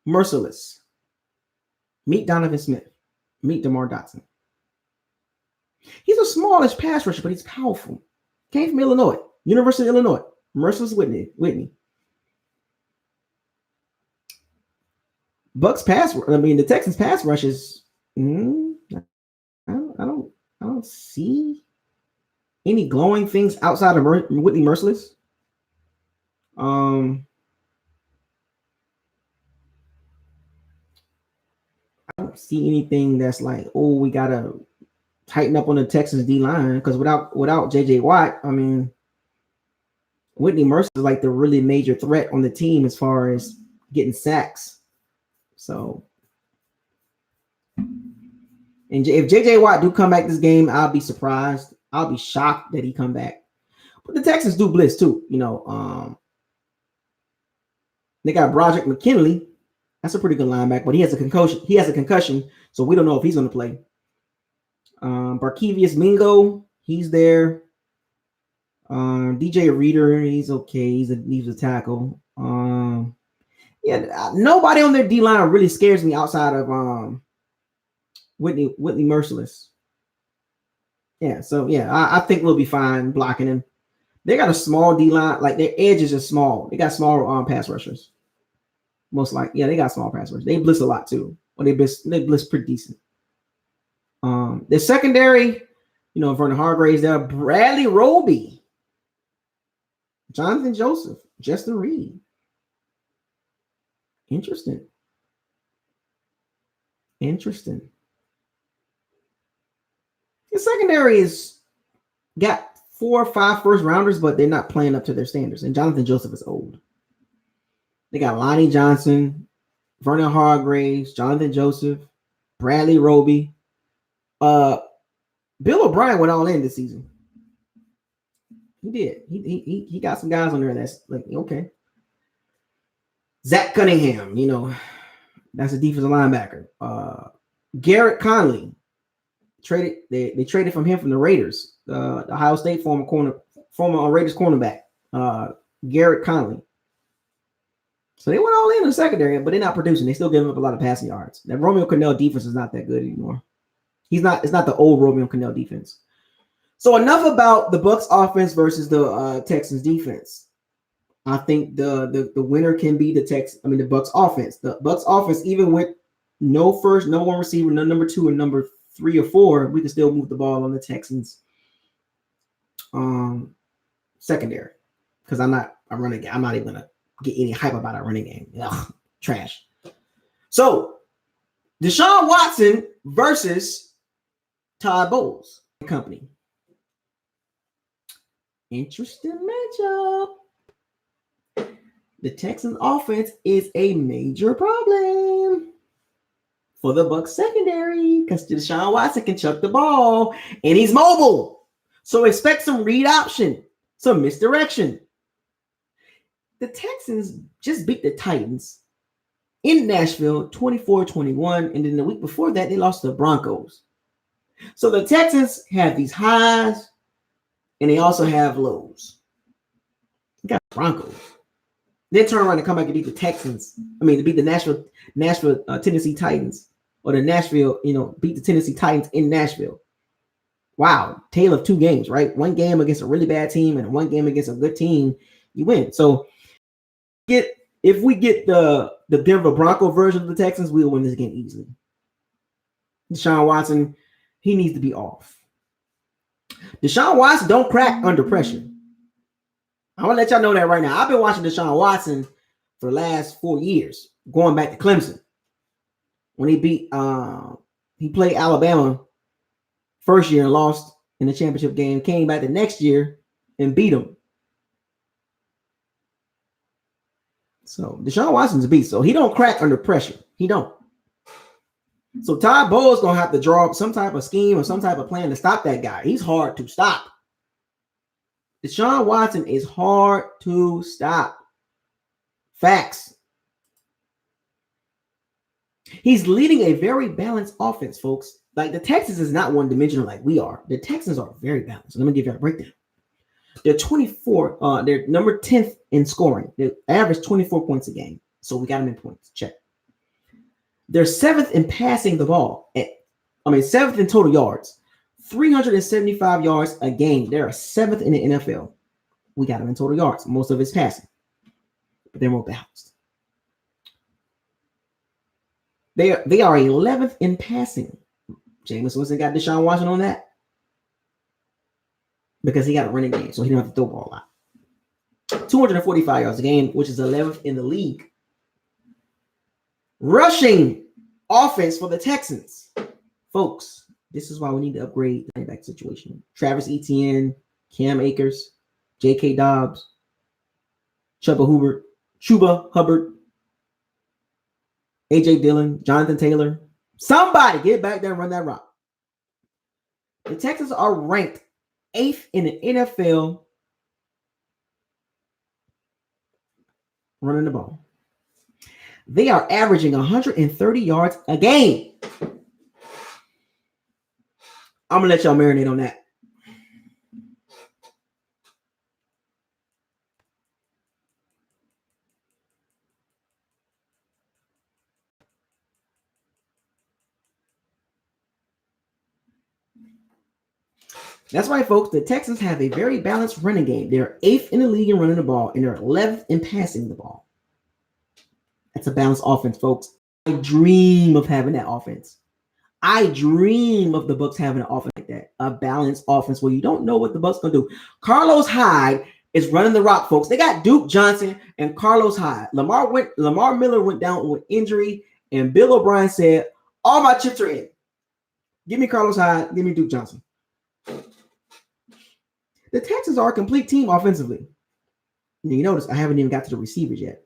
Merciless. Meet Donovan Smith. Meet DeMar Dotson. He's a smallish pass rusher, but he's powerful. Came from Illinois, University of Illinois. Merciless Whitney. The Texans pass rush is. I don't see any glowing things outside of Whitney Merciless. I don't see anything that's like, oh, we gotta tighten up on the Texans D line, because without JJ Watt, I mean, Whitney Merciless is like the really major threat on the team as far as getting sacks. So, and if JJ Watt do come back this game, I'll be surprised. I'll be shocked that he come back. But the Texans do blitz too. They got Broderick McKinley. That's a pretty good linebacker, but he has a concussion. So we don't know if he's going to play. Barkevius Mingo, he's there. DJ Reader, he's okay. He's a tackle. Nobody on their D line really scares me outside of Whitney Merciless. Yeah, so I think we'll be fine blocking him. They got a small D line, like their edges are small. They got small pass rushers. Most likely, they got small pass rushers. They blitz a lot too, but they blitz pretty decent. The secondary, Vernon Hargraves there, Bradley Roby, Jonathan Joseph, Justin Reed. Interesting. The secondary is got 4 or 5 first rounders, but they're not playing up to their standards. And Jonathan Joseph is old. They got Lonnie Johnson, Vernon Hargraves, Jonathan Joseph, Bradley Roby. Bill O'Brien went all in this season. He did. He got some guys on there that's like, okay. Zach Cunningham, that's a defensive linebacker. Garrett Conley. They traded from him from the Raiders. The Ohio State former Raiders cornerback. Garrett Conley. So they went all in the secondary, but they're not producing. They still giving up a lot of passing yards. That Romeo Crennel defense is not that good anymore. It's not the old Romeo Crennel defense. So enough about the Bucs offense versus the Texans defense. I think the winner can be the Bucs offense. The Bucs offense, even with no one receiver, no number 2 and number 3 or 4, we can still move the ball on the Texans secondary. Because I'm not a running game. I'm not even gonna get any hype about our running game. Ugh, trash. So Deshaun Watson versus Todd Bowles and company. Interesting matchup. The Texans offense is a major problem for the Bucs secondary because Deshaun Watson can chuck the ball and he's mobile. So expect some read option, some misdirection. The Texans just beat the Titans in Nashville 24-21. And then the week before that, they lost to the Broncos. So the Texans have these highs and they also have lows. You got Broncos. Then turn around and come back and beat the Texans. To beat the Nashville Tennessee Titans. Or the Nashville, beat the Tennessee Titans in Nashville. Wow. Tale of 2 games, right? 1 game against a really bad team and 1 game against a good team, you win. So if we get the Denver Bronco version of the Texans, we'll win this game easily. Deshaun Watson, he needs to be off. Deshaun Watson don't crack under pressure. I want to let y'all know that right now. I've been watching Deshaun Watson for the last 4 years, going back to Clemson. When he played Alabama first year and lost in the championship game, came back the next year and beat them. So Deshaun Watson's a beast. So he don't crack under pressure. He don't. So Todd Bowles gonna have to draw up some type of scheme or some type of plan to stop that guy. He's hard to stop. Deshaun Watson is hard to stop. Facts. He's leading a very balanced offense, folks. Like the Texans is not one-dimensional like we are. The Texans are very balanced. Let me give you a breakdown. They're 24. They're number 10th in scoring. They average 24 points a game. So we got them in points. Check. They're 7th in passing the ball. 7th in total yards. 375 yards a game. They're 7th in the NFL. We got them in total yards. Most of it's passing. But they're more balanced. They are 11th in passing. Jameis Winston got Deshaun Watson on that. Because he got a running game, so he don't have to throw the ball a lot. 245 yards a game, which is 11th in the league. Rushing offense for the Texans. Folks, this is why we need to upgrade the running back situation. Travis Etienne, Cam Akers, J.K. Dobbs, Chuba Hubbard, A.J. Dillon, Jonathan Taylor. Somebody get back there and run that rock. The Texans are ranked 8th in the NFL running the ball. They are averaging 130 yards a game. I'm going to let y'all marinate on that. That's right, folks. The Texans have a very balanced running game. They're 8th in the league in running the ball, and they're 11th in passing the ball. That's a balanced offense, folks. I dream of having that offense. I dream of the Bucs having an offense like that, a balanced offense where you don't know what the Bucs gonna do. Carlos Hyde is running the rock, folks. They got Duke Johnson and Carlos Hyde. Lamar Miller went down with injury, and Bill O'Brien said, "All my chips are in. Give me Carlos Hyde. Give me Duke Johnson." The Texans are a complete team offensively. And you notice I haven't even got to the receivers yet.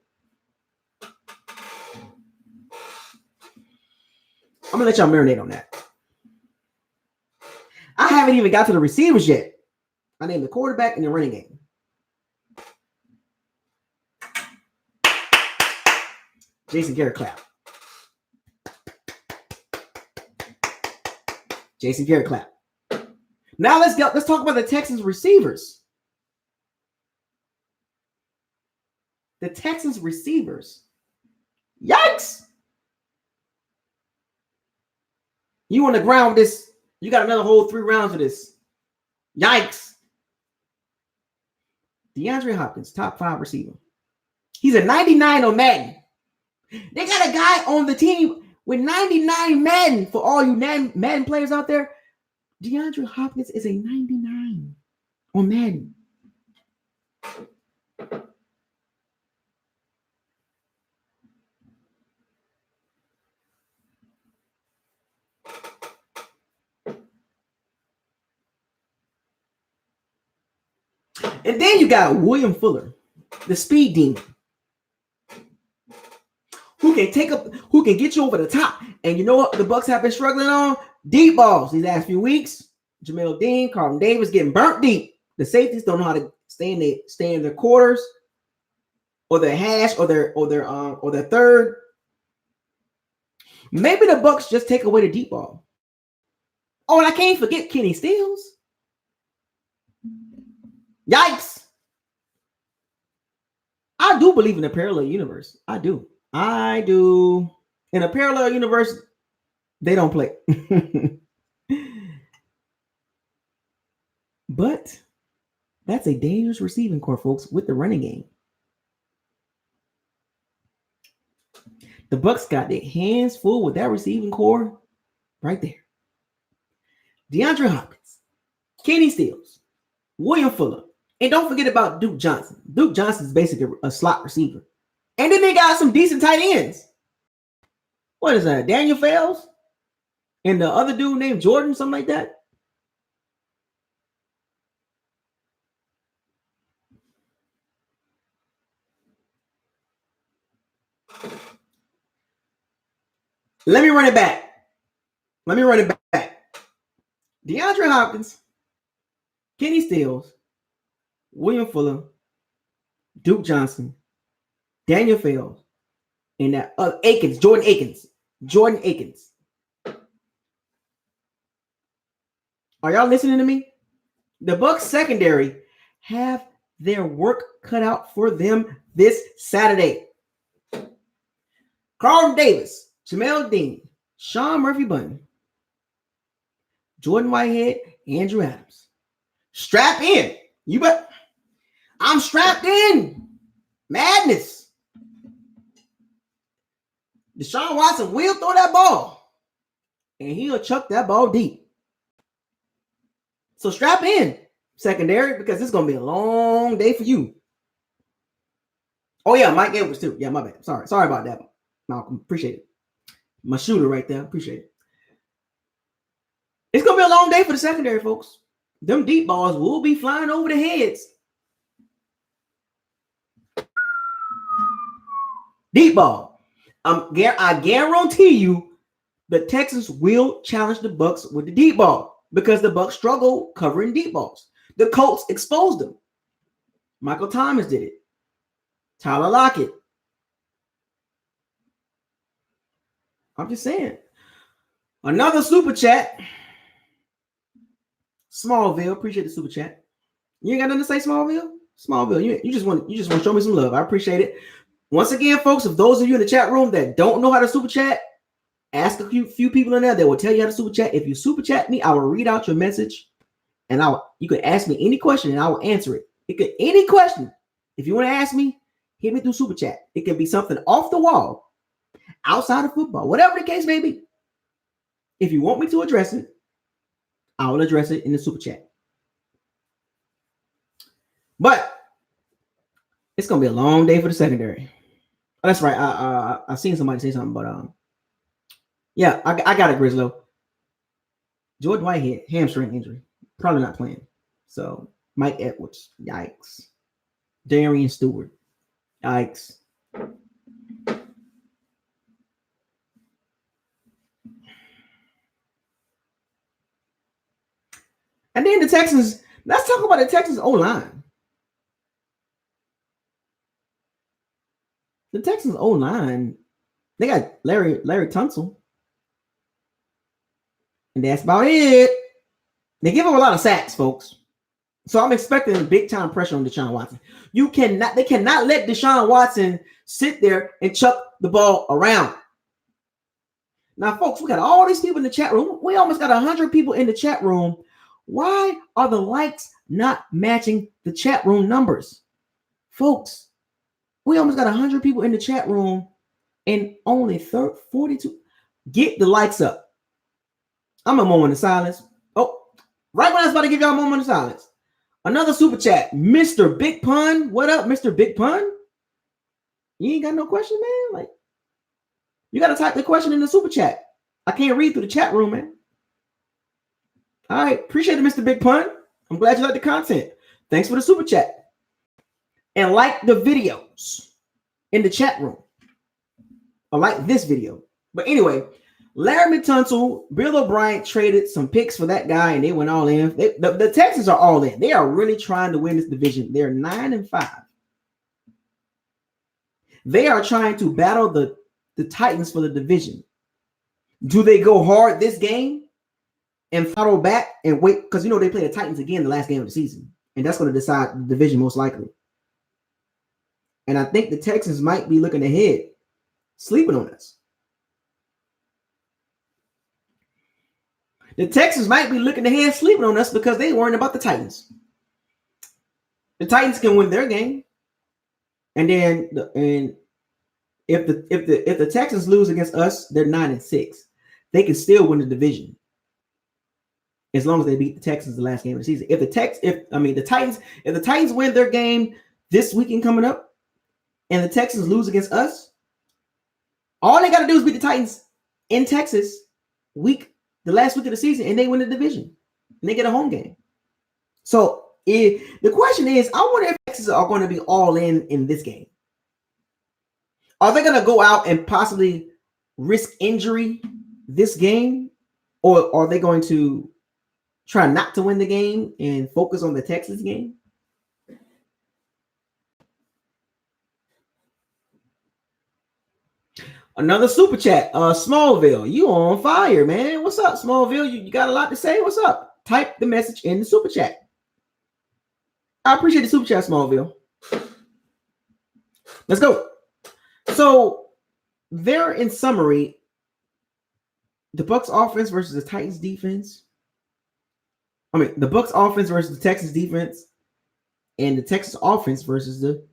I'm going to let y'all marinate on that. I haven't even got to the receivers yet. I named the quarterback and the running game. Jason Garrett clap. Jason Garrett clap. Now let's talk about the Texans receivers. The Texans receivers. Yikes! You on the ground with this. You got another whole 3 rounds of this. Yikes. DeAndre Hopkins, top 5 receiver. He's a 99 on Madden. They got a guy on the team with 99 Madden. For all you Madden players out there, DeAndre Hopkins is a 99 on Madden. And then you got William Fuller, the speed demon, who can get you over the top. And you know what the Bucs have been struggling on? Deep balls these last few weeks. Jamel Dean, Carlton Davis getting burnt deep. The safeties don't know how to stay in their quarters or their hash or their third. Maybe the Bucs just take away the deep ball. Oh, and I can't forget Kenny Stills. Yikes. I do believe in a parallel universe. I do. In a parallel universe, they don't play. But that's a dangerous receiving core, folks, with the running game. The Bucs got their hands full with that receiving core right there. DeAndre Hopkins, Kenny Stills, William Fuller, and don't forget about Duke Johnson. Duke Johnson is basically a slot receiver. And then they got some decent tight ends. What is that? Daniel Fells? And the other dude named Jordan, something like that? Let me run it back. DeAndre Hopkins, Kenny Stills, William Fuller, Duke Johnson, Daniel Fells, and that Jordan Akins. Are y'all listening to me? The Bucs secondary have their work cut out for them this Saturday. Carlton Davis, Jamel Dean, Sean Murphy-Bunting, Jordan Whitehead, Andrew Adams. Strap in. You bet. I'm strapped in. Madness. Deshaun Watson will throw that ball. And he'll chuck that ball deep. So strap in, secondary, because it's going to be a long day for you. Oh, yeah, Mike Edwards, too. Yeah, my bad. Sorry about that, Malcolm. Appreciate it. My shooter right there. Appreciate it. It's going to be a long day for the secondary, folks. Them deep balls will be flying over the heads. Deep ball. I guarantee you the Texans will challenge the Bucs with the deep ball because the Bucs struggle covering deep balls. The Colts exposed them. Michael Thomas did it. Tyler Lockett. I'm just saying. Another super chat. Smallville, appreciate the super chat. You ain't got nothing to say, Smallville? Smallville, you just want to show me some love. I appreciate it. Once again, folks, if those of you in the chat room that don't know how to super chat, ask a few people in there that will tell you how to super chat. If you super chat me, I will read out your message, and you could ask me any question, and I will answer it. Any question. If you want to ask me, hit me through super chat. It can be something off the wall, outside of football, whatever the case may be. If you want me to address it, I will address it in the super chat. But it's gonna be a long day for the secondary. Oh, that's right. I seen somebody say something, but yeah, I got it, Grizzlo. Jordan Whitehead, hamstring injury, probably not playing. So Mike Edwards, yikes. Darian Stewart, yikes. And then the Texans, let's talk about the Texans O-line. The Texans O-line, they got Larry Tunsil. And that's about it. They give him a lot of sacks, folks. So I'm expecting big time pressure on Deshaun Watson. They cannot let Deshaun Watson sit there and chuck the ball around. Now, folks, we got all these people in the chat room. We almost got 100 people in the chat room. Why are the likes not matching the chat room numbers? Folks, we almost got 100 people in the chat room and only 42. Get the likes up. I'm a moment of silence. Oh, right when I was about to give y'all a moment of silence. Another super chat. Mr. Big Pun. What up, Mr. Big Pun? You ain't got no question, man? Like, you got to type the question in the super chat. I can't read through the chat room, man. All right. Appreciate it, Mr. Big Pun. I'm glad you like the content. Thanks for the super chat. And like the videos in the chat room. Or like this video. But anyway, Larry Tunsil, Bill O'Brien traded some picks for that guy, and they went all in. The Texans are all in. They are really trying to win this division. They're 9-5. They are trying to battle the Titans for the division. Do they go hard this game and throttle back and wait? Because, they play the Titans again the last game of the season, and that's going to decide the division most likely. And I think the Texans might be looking ahead, sleeping on us. The Texans might be looking ahead, sleeping on us because they worrying about the Titans. The Titans can win their game, and then if the Texans lose against us, they're 9-6. They can still win the division. as long as they beat the Texans the last game of the season. If the Titans win their game this weekend coming up, and the Texans lose against us, all they got to do is beat the Titans in Texas the last week of the season, and they win the division, and they get a home game. So the question is, I wonder if Texans are going to be all in this game. Are they going to go out and possibly risk injury this game, or are they going to try not to win the game and focus on the Texans game? Another super chat. Smallville, you on fire, man. What's up, Smallville? You got a lot to say. What's up? Type the message in the super chat. I appreciate the super chat, Smallville. Let's go. So there, in summary, the Bucs offense versus the Titans defense. The Bucs offense versus the Texans defense, and the Texans offense versus the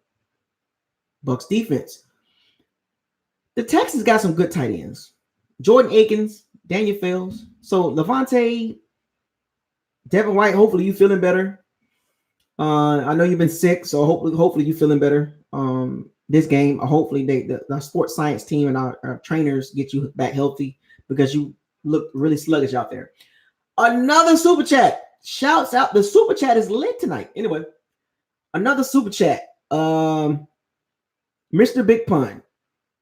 Bucs defense. The Texans got some good tight ends. Jordan Akins, Daniel Fells. So Levante, Devin White, hopefully you feeling better. I know you've been sick, so hopefully you feeling better. This game, hopefully the sports science team and our trainers get you back healthy, because you look really sluggish out there. Another super chat. Shouts out. The super chat is lit tonight. Anyway, another super chat. Mr. Big Pun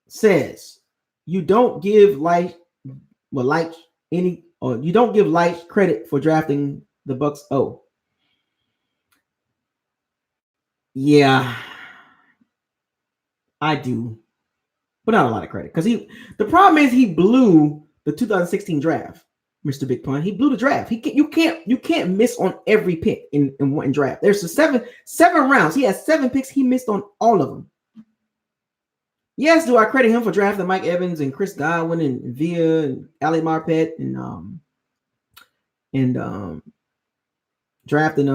says, you don't give Light credit for drafting the Bucs. Oh, yeah, I do, but not a lot of credit, because the problem is he blew the 2016 draft. Mr. Big Pun, he blew the draft. You can't miss on every pick in one draft. There's seven rounds. He has 7 picks. He missed on all of them. Yes, do I credit him for drafting Mike Evans and Chris Godwin and Villa and Ali Marpet and drafting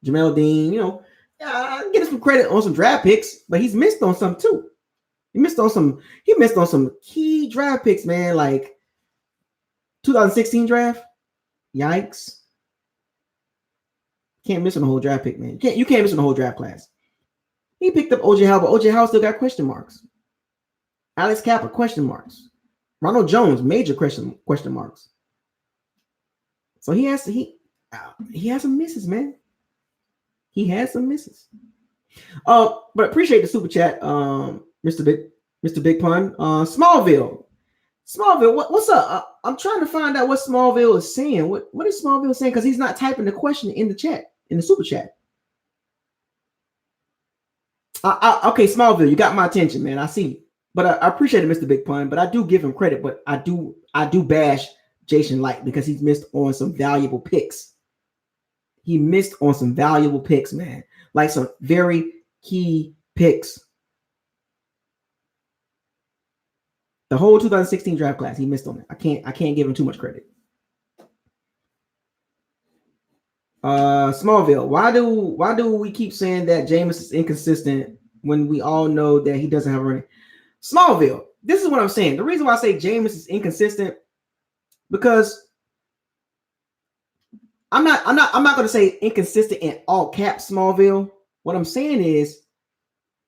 Jamel Dean? I get him some credit on some draft picks, but he's missed on some too. He missed on some key draft picks, man. Like 2016 draft. Yikes. Can't miss on the whole draft pick, man. You can't miss on the whole draft class. He picked up O.J. Howell, but O.J. Howell still got question marks. Alex Cappa, question marks. Ronald Jones, major question marks. So he has some misses, man. He has some misses. But appreciate the super chat, Mr. Big Pun. Smallville, what's up? I'm trying to find out what Smallville is saying. What is Smallville saying? Because he's not typing the question in the chat, in the super chat. Okay, Smallville, you got my attention, man. I see. But I appreciate it, Mr. Big Pun. But I do give him credit. But I do bash Jason Light, because he's missed on some valuable picks. He missed on some valuable picks, man. Like some very key picks. The whole 2016 draft class, he missed on it. I can't give him too much credit. Smallville, why do we keep saying that Jameis is inconsistent when we all know that he doesn't have a running? Smallville, this is what I'm saying. The reason why I say Jameis is inconsistent, because I'm not going to say inconsistent in all caps, Smallville. What I'm saying is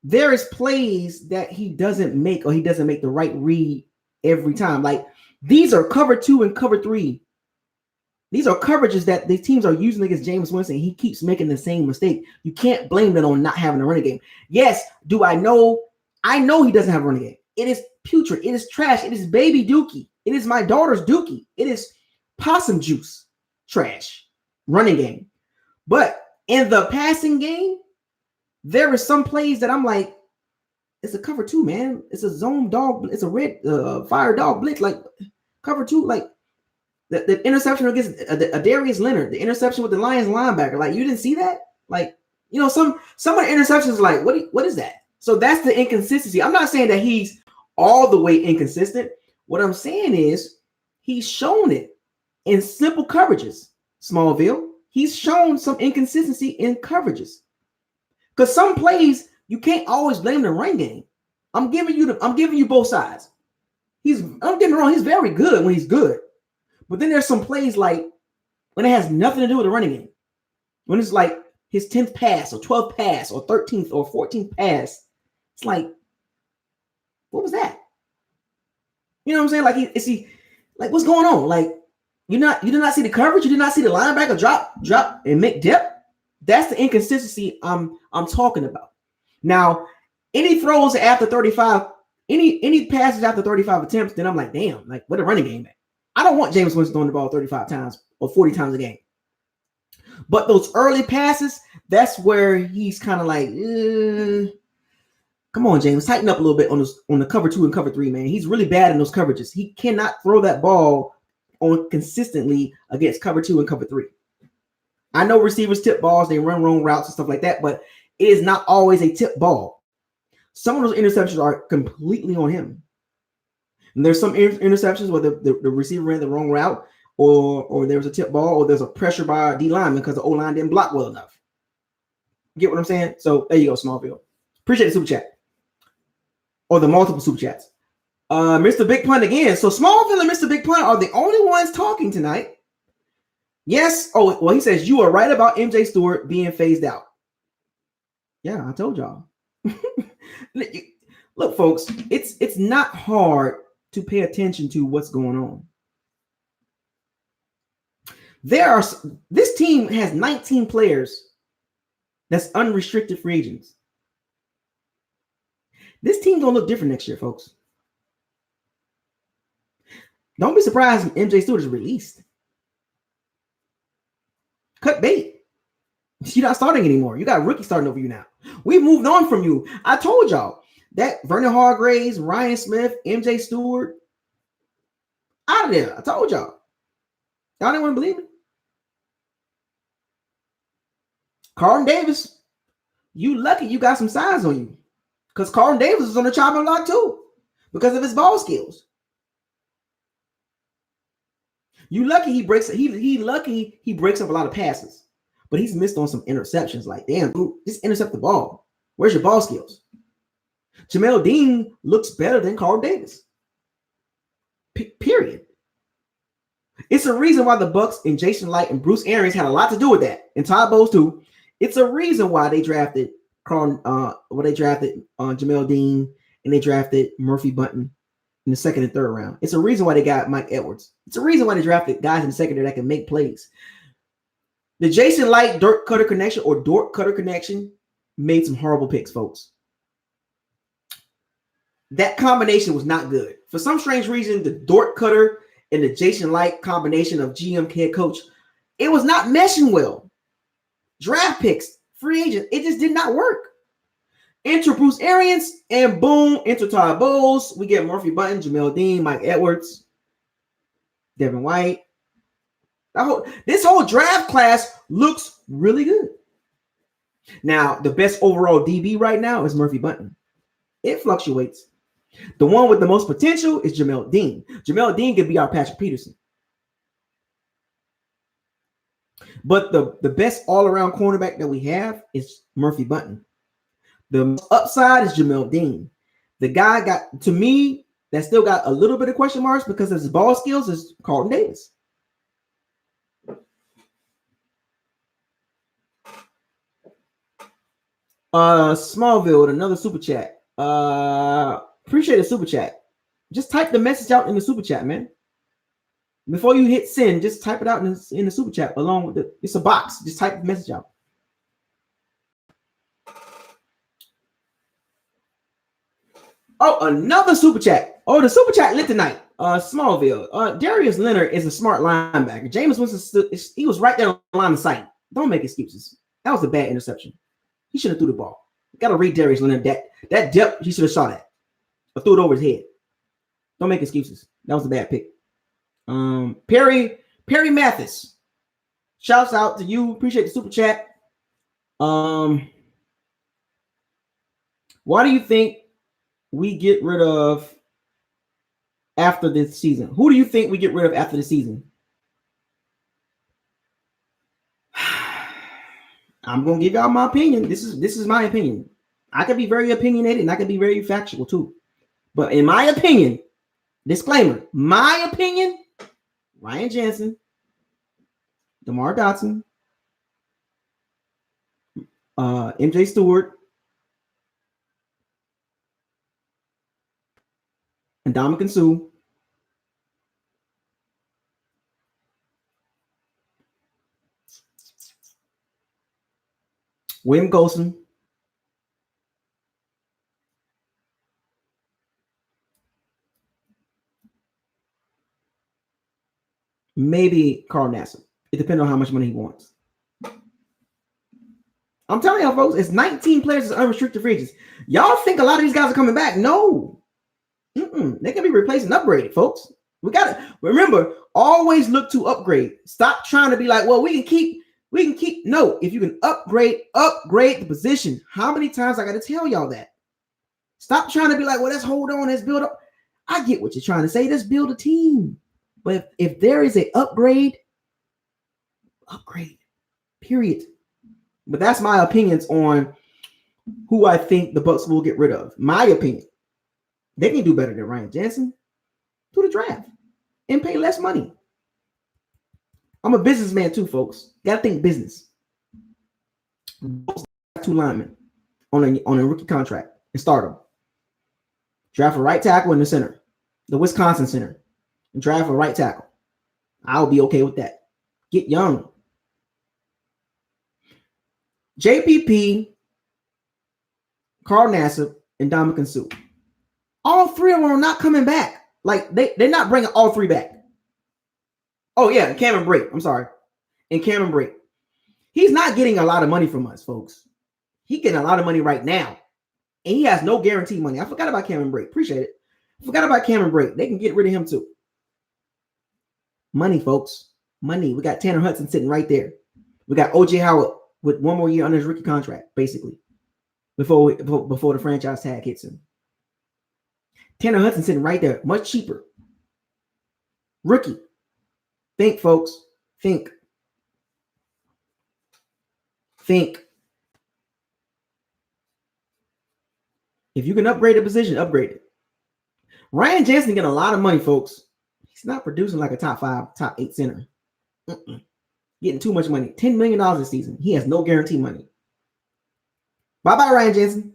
there is plays that he doesn't make, or he doesn't make the right read every time. Like these are cover 2 and cover 3. These are coverages that the teams are using against Jameis Winston. He keeps making the same mistake. You can't blame them on not having a running game. Yes, do I know? I know he doesn't have a running game. It is putrid. It is trash. It is baby dookie. It is my daughter's dookie. It is possum juice trash running game. But in the passing game, there is some plays that I'm like, it's a cover 2, man. It's a zone dog. It's a red fire dog blitz, like cover 2, like. The interception against Darius Leonard, the interception with the Lions linebacker, like you didn't see that? Like, some of the interceptions, like what is that? So that's the inconsistency. I'm not saying that he's all the way inconsistent. What I'm saying is he's shown it in simple coverages. Smallville, he's shown some inconsistency in coverages. Because some plays you can't always blame the run game. I'm giving you both sides. Don't get me wrong, he's very good when he's good. But then there's some plays like when it has nothing to do with the running game. When it's like his 10th pass or 12th pass or 13th or 14th pass, it's like, what was that? You know what I'm saying? Like, is he like, what's going on? Like, you did not see the coverage. You did not see the linebacker drop and make depth. That's the inconsistency I'm talking about. Now, any throws after 35, any passes after 35 attempts, then I'm like, damn, like, what a running game at. I don't want Jameis Winston throwing the ball 35 times or 40 times a game. But those early passes, that's where he's kind of like, come on, James, tighten up a little bit on the cover 2 and cover 3, man. He's really bad in those coverages. He cannot throw that ball on consistently against cover 2 and cover 3. I know receivers tip balls, they run wrong routes and stuff like that, but it is not always a tip ball. Some of those interceptions are completely on him. And there's some interceptions where the receiver ran the wrong route, or there was a tip ball, or there's a pressure by D lineman because the O-line didn't block well enough. Get what I'm saying? So there you go, Smallville. Appreciate the super chat. Or the multiple super chats. Mr. Big Pun again. So Smallville and Mr. Big Pun are the only ones talking tonight. Yes. Oh, well, he says you are right about MJ Stewart being phased out. Yeah, I told y'all. Look, folks, it's not hard to pay attention to what's going on. This team has 19 players that's unrestricted free agents. This team gonna look different next year, folks. Don't be surprised if MJ Stewart is released. Cut bait. You're not starting anymore. You got a rookie starting over you now. We've moved on from you. I told y'all that Vernon Hargreaves, Ryan Smith, MJ Stewart, out of there. I told y'all. Y'all didn't want to believe me. Carlton Davis, you lucky you got some size on you. Because Carlton Davis is on the chopping block too. Because of his ball skills. You lucky he breaks up a lot of passes. But he's missed on some interceptions. Like, damn, dude, just intercept the ball. Where's your ball skills? Jamel Dean looks better than Carl Davis. Period. It's a reason why the Bucks and Jason Light and Bruce Arians had a lot to do with that. And Todd Bowles too. It's a reason why they drafted Jamel Dean and they drafted Murphy Bunton in the second and third round. It's a reason why they got Mike Edwards. It's a reason why they drafted guys in the secondary that can make plays. The Jason Light Dort Cutter connection made some horrible picks, folks. That combination was not good. For some strange reason, the Dort Cutter and the Jason Light combination of GM head coach, it was not meshing well. Draft picks, free agent, it just did not work. Enter Bruce Arians, and boom, enter Todd Bowles. We get Murphy Bunton, Jamel Dean, Mike Edwards, Devin White. This whole draft class looks really good. Now, the best overall DB right now is Murphy Bunton. It fluctuates. The one with the most potential is Jamel Dean. Jamel Dean could be our Patrick Peterson. But the best all-around cornerback that we have is Murphy Bunton. The upside is Jamel Dean. The guy that still got a little bit of question marks because of his ball skills is Carlton Davis. Smallville, another super chat. Appreciate the super chat. Just type the message out in the super chat, man. Before you hit send, just type it out in the super chat along with it's a box. Just type the message out. Oh, another super chat. Oh, the super chat lit tonight. Smallville. Darius Leonard is a smart linebacker. Jameis Winston he was right there on the line of sight. Don't make excuses. That was a bad interception. He should have threw the ball. Got to read Darius Leonard. That depth he should have shot at. Or threw it over his head. Don't make excuses. That was a bad pick. Perry Mathis. Shouts out to you. Appreciate the super chat. Why do you think we get rid of after this season? Who do you think we get rid of after the season? I'm gonna give y'all my opinion. This is my opinion. I could be very opinionated and I could be very factual too. But in my opinion, disclaimer, my opinion, Ryan Jensen, DeMar Dotson, MJ Stewart, and Ndamukong Suh. William Golson. Maybe Carl Nassib. It depends on how much money he wants. I'm telling y'all, folks, it's 19 players as unrestricted free agents. Y'all think a lot of these guys are coming back? No. They can be replaced and upgraded, folks. We got to remember, always look to upgrade. Stop trying to be like, well, we can keep. No, if you can upgrade the position. How many times I got to tell y'all that? Stop trying to be like, well, let's hold on, let's build up. I get what you're trying to say. Let's build a team. But if there is an upgrade, period. But that's my opinions on who I think the Bucs will get rid of. My opinion. They can do better than Ryan Jensen. Do the draft and pay less money. I'm a businessman too, folks. Gotta think business. 2 linemen on a rookie contract and start them. Draft a right tackle in the center, the Wisconsin center, and draft a right tackle. I'll be okay with that. Get young. JPP, Carl Nassib, and Ndamukong Suh. All 3 of them are not coming back. Like, they're not bringing all 3 back. Oh, yeah, Cameron Brate. I'm sorry. And Cameron Brate. He's not getting a lot of money from us, folks. He's getting a lot of money right now. And he has no guaranteed money. I forgot about Cameron Brate. Appreciate it. Forgot about Cameron Brate. They can get rid of him too. Money, folks. Money. We got Tanner Hudson sitting right there. We got OJ Howard with 1 more year on his rookie contract, basically, before the franchise tag hits him. Tanner Hudson sitting right there, much cheaper. Rookie. Think, folks. Think. If you can upgrade a position, upgrade it. Ryan Jensen getting a lot of money, folks. He's not producing like a top 5, top 8 center. Getting too much money. $10 million this season. He has no guarantee money. Bye-bye, Ryan Jensen.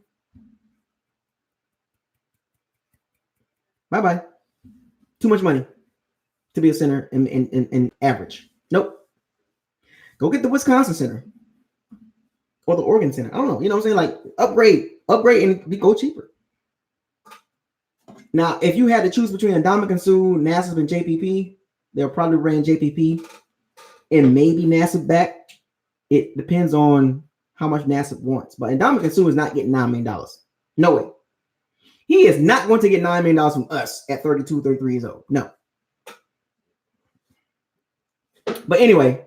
Bye-bye. Too much money to be a center in average. Nope. Go get the Wisconsin center. Or the Oregon center. I don't know. You know what I'm saying? Like, upgrade and go cheaper. Now, if you had to choose between Ndamukong Suh, Nassib, and JPP, they'll probably bring JPP and maybe Nassib back. It depends on how much Nassib wants. But Ndamukong Suh is not getting $9 million. No way. He is not going to get $9 million from us at 32, 33 years old. No. But anyway,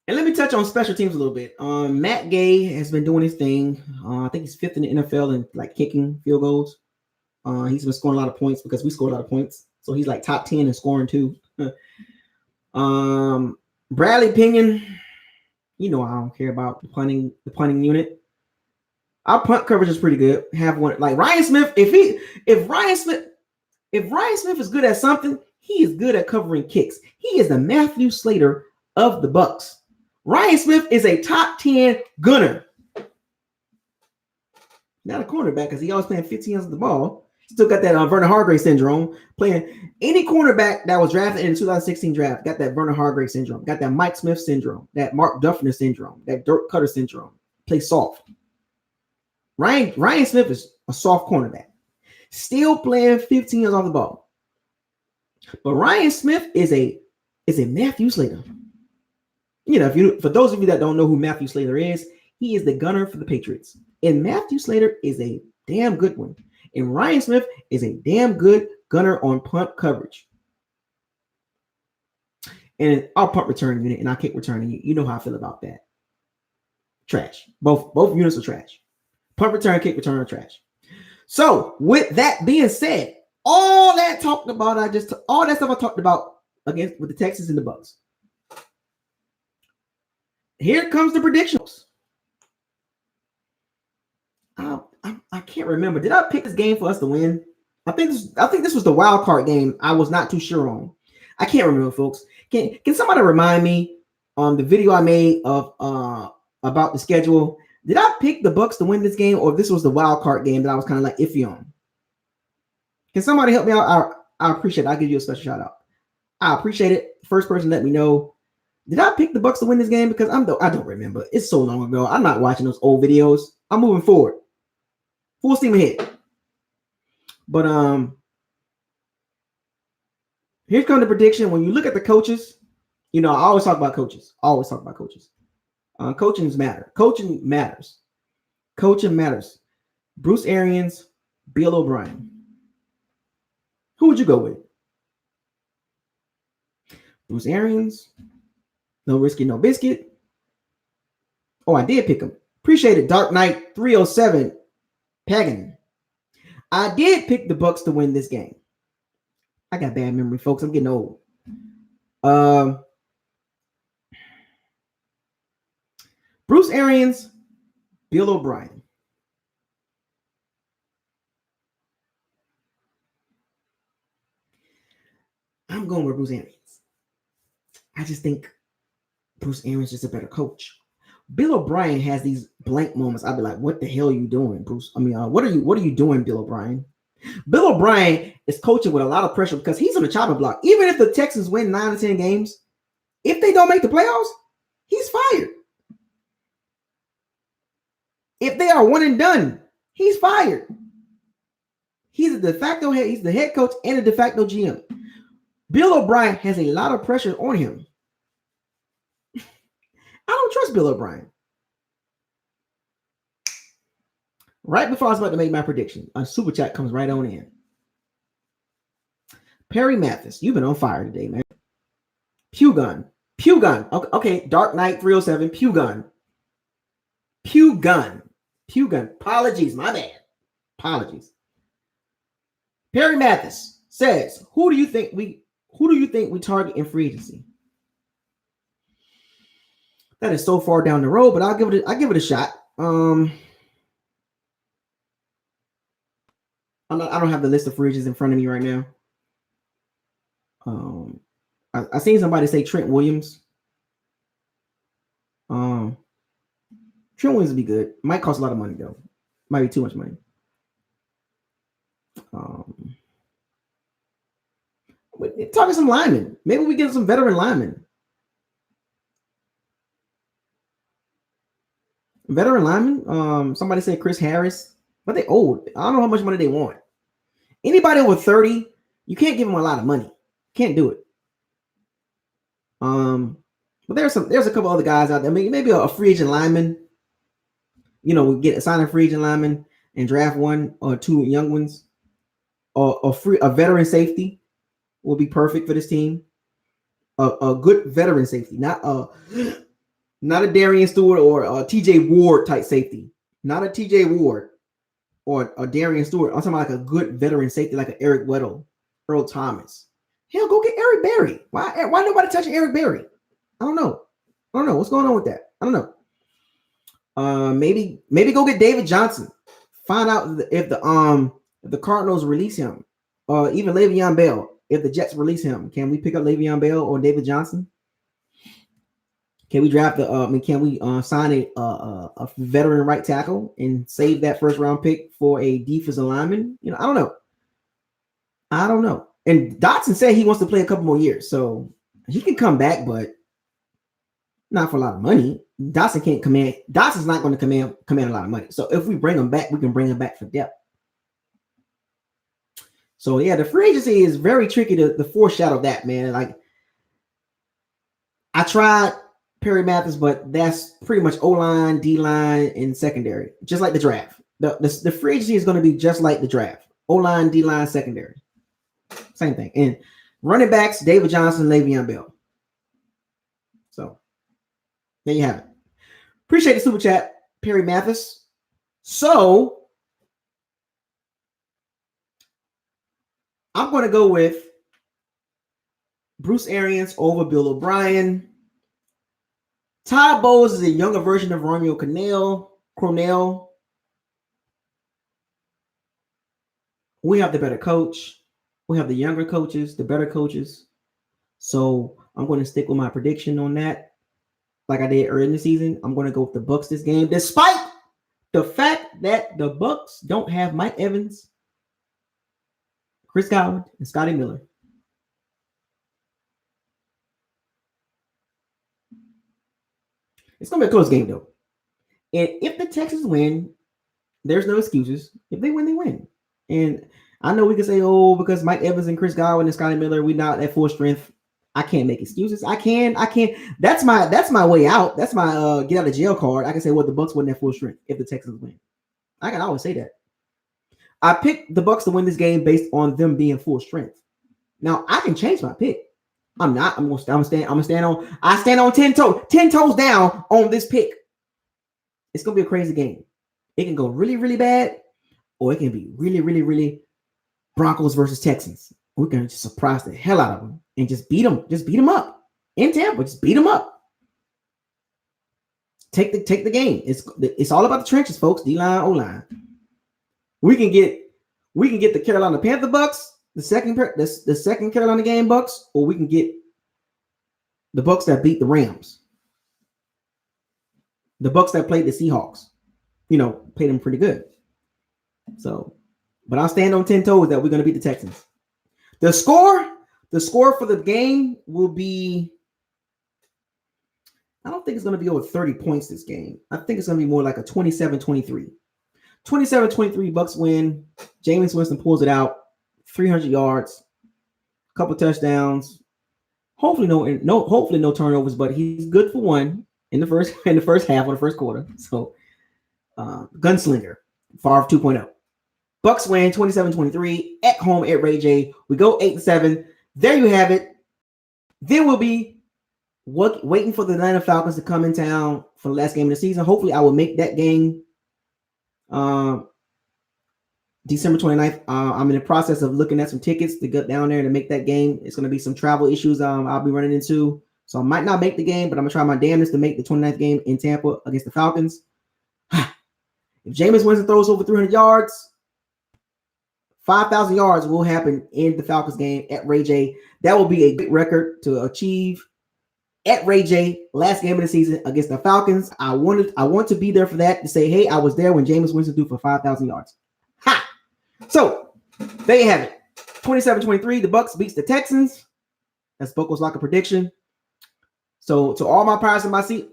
and let me touch on special teams a little bit. Matt Gay has been doing his thing. I think he's 5th in the NFL in like kicking field goals. He's been scoring a lot of points because we scored a lot of points. So he's like top 10 in scoring too. Bradley Pinion, you know I don't care about the punting unit. Our punt coverage is pretty good. Have one like Ryan Smith. If Ryan Smith is good at something, he is good at covering kicks. He is the Matthew Slater of the Bucs. Ryan Smith is a top 10 gunner. Not a cornerback because he always playing 15 yards of the ball. Still got that Vernon Hargrave syndrome. Playing any cornerback that was drafted in the 2016 draft got that Vernon Hargrave syndrome. Got that Mike Smith syndrome. That Mark Duffner syndrome. That Dirk Cutter syndrome. Play soft. Ryan Smith is a soft cornerback. Still playing 15 yards off the ball. But Ryan Smith is a Matthew Slater. You know, for those of you that don't know who Matthew Slater is, he is the gunner for the Patriots. And Matthew Slater is a damn good one. And Ryan Smith is a damn good gunner on punt coverage. And our punt return unit and our kick return unit, you know how I feel about that. Trash. Both units are trash. Punt return, kick return are trash. So with that being said, all that stuff I talked about against with the Texans and the Bucs. Here comes the predictions. I can't remember. Did I pick this game for us to win? I think this was the wild card game. I was not too sure on. I can't remember, folks. Can somebody remind me on the video I made of about the schedule? Did I pick the Bucs to win this game, or if this was the wild card game that I was kind of like iffy on? Can somebody help me out? I appreciate it. I'll give you a special shout out. I appreciate it. First person, let me know. Did I pick the Bucs to win this game? Because I don't remember. It's so long ago. I'm not watching those old videos. I'm moving forward. Full steam ahead. But here's kind of the prediction. When you look at the coaches, I always talk about coaches. Coaching matters. Coaching matters. Bruce Arians, Bill O'Brien. Who would you go with? Bruce Arians, no risky, no biscuit. Oh, I did pick him. Appreciate it, Dark Knight 307 Pagan. I did pick the Bucs to win this game. I got bad memory, folks. I'm getting old. Bruce Arians, Bill O'Brien. I'm going with Bruce Arians. I just think Bruce Arians is a better coach. Bill O'Brien has these blank moments. I'd be like, what the hell are you doing, Bruce? What are you doing, Bill O'Brien? Bill O'Brien is coaching with a lot of pressure because he's on the chopping block. Even if the Texans win 9 or 10 games, if they don't make the playoffs, he's fired. If they are one and done, he's fired. He's a de facto head. He's the head coach and a de facto GM. Bill O'Brien has a lot of pressure on him. I don't trust Bill O'Brien. Right before I was about to make my prediction, a super chat comes right on in. Perry Mathis, you've been on fire today, man. Pew gun. Okay, Dark Knight 307, Pew gun. Apologies, my bad. Apologies. Perry Mathis says, who do you think we target in free agency? That is so far down the road, but I'll give it a shot. I don't have the list of free agents in front of me right now. I seen somebody say Trent Williams. Trent Williams would be good. Might cost a lot of money though. Might be too much money. Talking some linemen. Maybe we get some veteran linemen. Somebody said Chris Harris, but they old. I don't know how much money they want. Anybody over 30, you can't give them a lot of money. Can't do it. But there's a couple other guys out there. Maybe a free agent lineman. We sign a free agent lineman and draft 1 or 2 young ones, or a veteran safety will be perfect for this team. A good veteran safety, not a Darian Stewart or a TJ Ward type safety, not a TJ Ward or a Darian Stewart. I'm talking about like a good veteran safety, like an Eric Weddle, Earl Thomas. Hell, go get Eric Berry. Why nobody touching Eric Berry? I don't know what's going on with that. I don't know. Maybe go get David Johnson. Find out if the Cardinals release him, or even Le'Veon Bell. If the Jets release him, can we pick up Le'Veon Bell or David Johnson? Can we draft can we sign a veteran right tackle and save that first round pick for a defensive lineman? I don't know. And Dotson said he wants to play a couple more years, so he can come back, but not for a lot of money. Dotson's not going to command a lot of money. So if we bring him back, we can bring him back for depth. So yeah, the free agency is very tricky to foreshadow that, man. Like, I tried Perry Mathis, but that's pretty much O-line, D-line, and secondary. Just like the draft. The free agency is going to be just like the draft. O-line, D-line, secondary. Same thing. And running backs, David Johnson, Le'Veon Bell. So there you have it. Appreciate the super chat, Perry Mathis. So I'm going to go with Bruce Arians over Bill O'Brien. Todd Bowles is a younger version of Romeo Crennel. We have the better coach. We have the younger coaches, the better coaches. So I'm going to stick with my prediction on that. Like I did earlier in the season, I'm going to go with the Bucks this game, despite the fact that the Bucks don't have Mike Evans, Chris Godwin, and Scotty Miller. It's going to be a close game, though. And if the Texans win, there's no excuses. If they win, they win. And I know we can say, oh, because Mike Evans and Chris Godwin and Scotty Miller, we're not at full strength. I can't make excuses. I can't. That's my way out. That's my get out of jail card. I can say, well, the Bucks wasn't at full strength if the Texans win. I can always say that. I picked the Bucks to win this game based on them being full strength. Now I can change my pick. I'm not. I'm gonna stand on. I stand on 10 toes down on this pick. It's gonna be a crazy game. It can go really, really bad, or it can be really, really, really Broncos versus Texans. We're gonna just surprise the hell out of them and just beat them. Just beat them up in Tampa. Just beat them up. Take the game. It's all about the trenches, folks. D-line, O-line. We can get the Carolina Panther Bucks, the second Carolina game Bucks, or we can get the Bucks that beat the Rams. The Bucks that played the Seahawks. Played them pretty good. So, but I'll stand on 10 toes that we're going to beat the Texans. The score for the game will be, I don't think it's going to be over 30 points this game. I think it's going to be more like a 27-23. 27-23 Bucks win. Jameis Winston pulls it out. 300 yards, a couple touchdowns. Hopefully no turnovers, but he's good for one in the first half of the first quarter. So gunslinger, Favre 2.0. Bucks win 27-23 at home at Ray J. We go 8-7. There you have it. Then we'll be waiting for the Atlanta Falcons to come in town for the last game of the season. Hopefully, I will make that game December 29th. I'm in the process of looking at some tickets to get down there to make that game. It's going to be some travel issues I'll be running into. So I might not make the game, but I'm going to try my damnedest to make the 29th game in Tampa against the Falcons. If Jameis Winston throws over 300 yards, 5,000 yards will happen in the Falcons game at Ray J. That will be a great record to achieve at Ray J. Last game of the season against the Falcons. I want to be there for that, to say, hey, I was there when Jameis Winston threw for 5,000 yards. Ha! So there you have it. 27-23, the Bucks beats the Texans. That's BucosLocker prediction. So to all my pirates in my seat,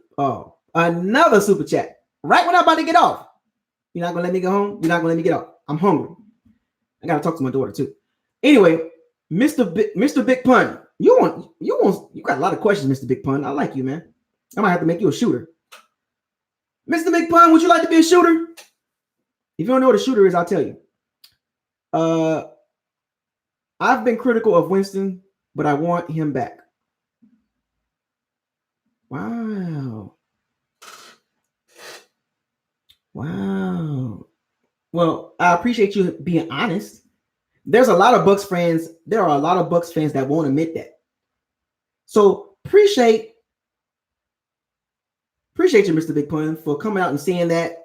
another super chat. Right when I'm about to get off. You're not gonna let me go home? You're not gonna let me get off. I'm hungry. I gotta talk to my daughter too. Anyway, Mr. Big Pun, you got a lot of questions, Mr. Big Pun. I like you, man. I might have to make you a shooter. Mr. Big Pun, would you like to be a shooter? If you don't know what a shooter is, I'll tell you. I've been critical of Winston, but I want him back. Wow. Well, I appreciate you being honest. There are a lot of Bucks fans that won't admit that. So appreciate you, Mr. Big Pun, for coming out and saying that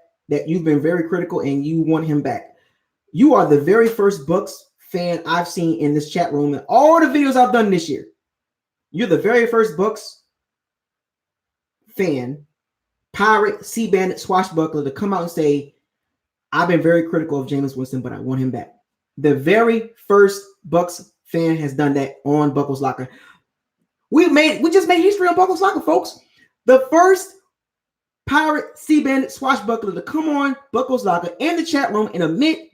you've been very critical and you want him back. You are the very first Bucks fan I've seen in this chat room in all the videos I've done this year. You're the very first Bucks fan, pirate, sea bandit, swashbuckler to come out and say, I've been very critical of Jameis Winston, but I want him back. The very first Bucks fan has done that on BucosLocker. We just made history on BucosLocker, folks. The first pirate, sea bandit, swashbuckler to come on BucosLocker in the chat room and admit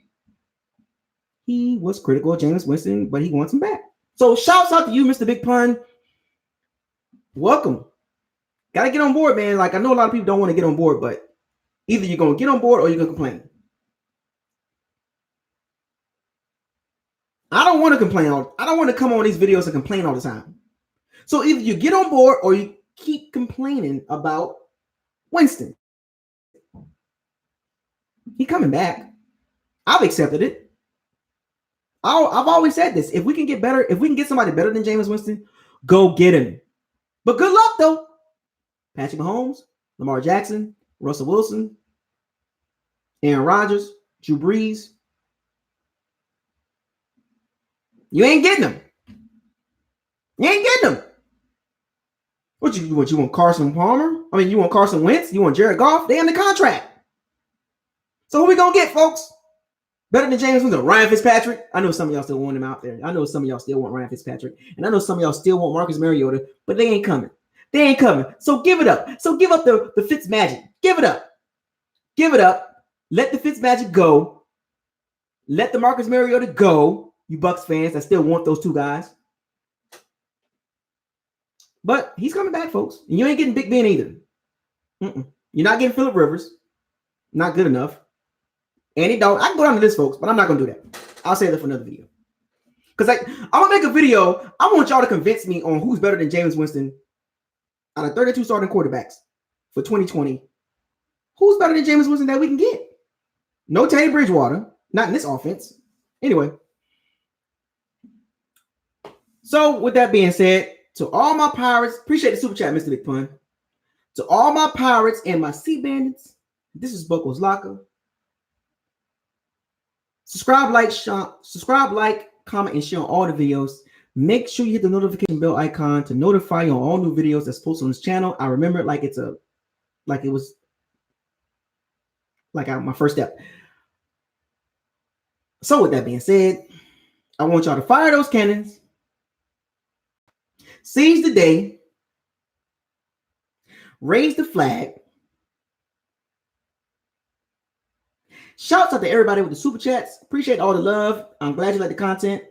he was critical of Jameis Winston, but he wants him back. So shouts out to you, Mr. Big Pun. Welcome. Gotta get on board, man. Like, I know a lot of people don't want to get on board, but either you're gonna get on board or you're gonna complain. I don't want to complain. I don't want to come on these videos and complain all the time. So either you get on board or you keep complaining about Winston. He coming back. I've accepted it. I've always said this. If we can get better, if we can get somebody better than Jameis Winston, go get him. But good luck, though. Patrick Mahomes, Lamar Jackson, Russell Wilson, Aaron Rodgers, Drew Brees. You ain't getting them. You ain't getting them. What you want Carson Palmer? I mean, you want Carson Wentz? You want Jared Goff? They under contract. So who we gonna get, folks? Better than James Winston? Ryan Fitzpatrick? I know some of y'all still want him out there. I know some of y'all still want Ryan Fitzpatrick. And I know some of y'all still want Marcus Mariota, but they ain't coming. They ain't coming. So give it up. So give up the Fitz magic. Give it up. Give it up. Let the Fitz magic go. Let the Marcus Mariota go, you Bucs fans that still want those two guys. But he's coming back, folks. And you ain't getting Big Ben either. You're not getting Phillip Rivers. Not good enough. Andy Dalton. I can go down to this, folks, but I'm not going to do that. I'll save that for another video. Because I'm going to make a video. I want y'all to convince me on who's better than Jameis Winston out of 32 starting quarterbacks for 2020. Who's better than Jameis Winston that we can get? No Teddy Bridgewater. Not in this offense. Anyway. So, with that being said, to all my Pirates, appreciate the super chat, Mr. Big Pun. To all my Pirates and my Sea Bandits, this is BucosLocker. Subscribe, like, comment, and share on all the videos. Make sure you hit the notification bell icon to notify you on all new videos that's posted on this channel. I remember it like it was my first step. So with that being said, I want y'all to fire those cannons, seize the day, raise the flag. Shouts out to everybody with the super chats. Appreciate all the love. I'm glad you like the content.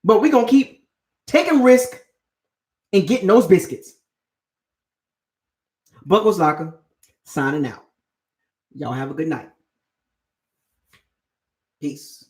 But we're going to keep taking risk and getting those biscuits. BucosLocker signing out. Y'all have a good night. Peace.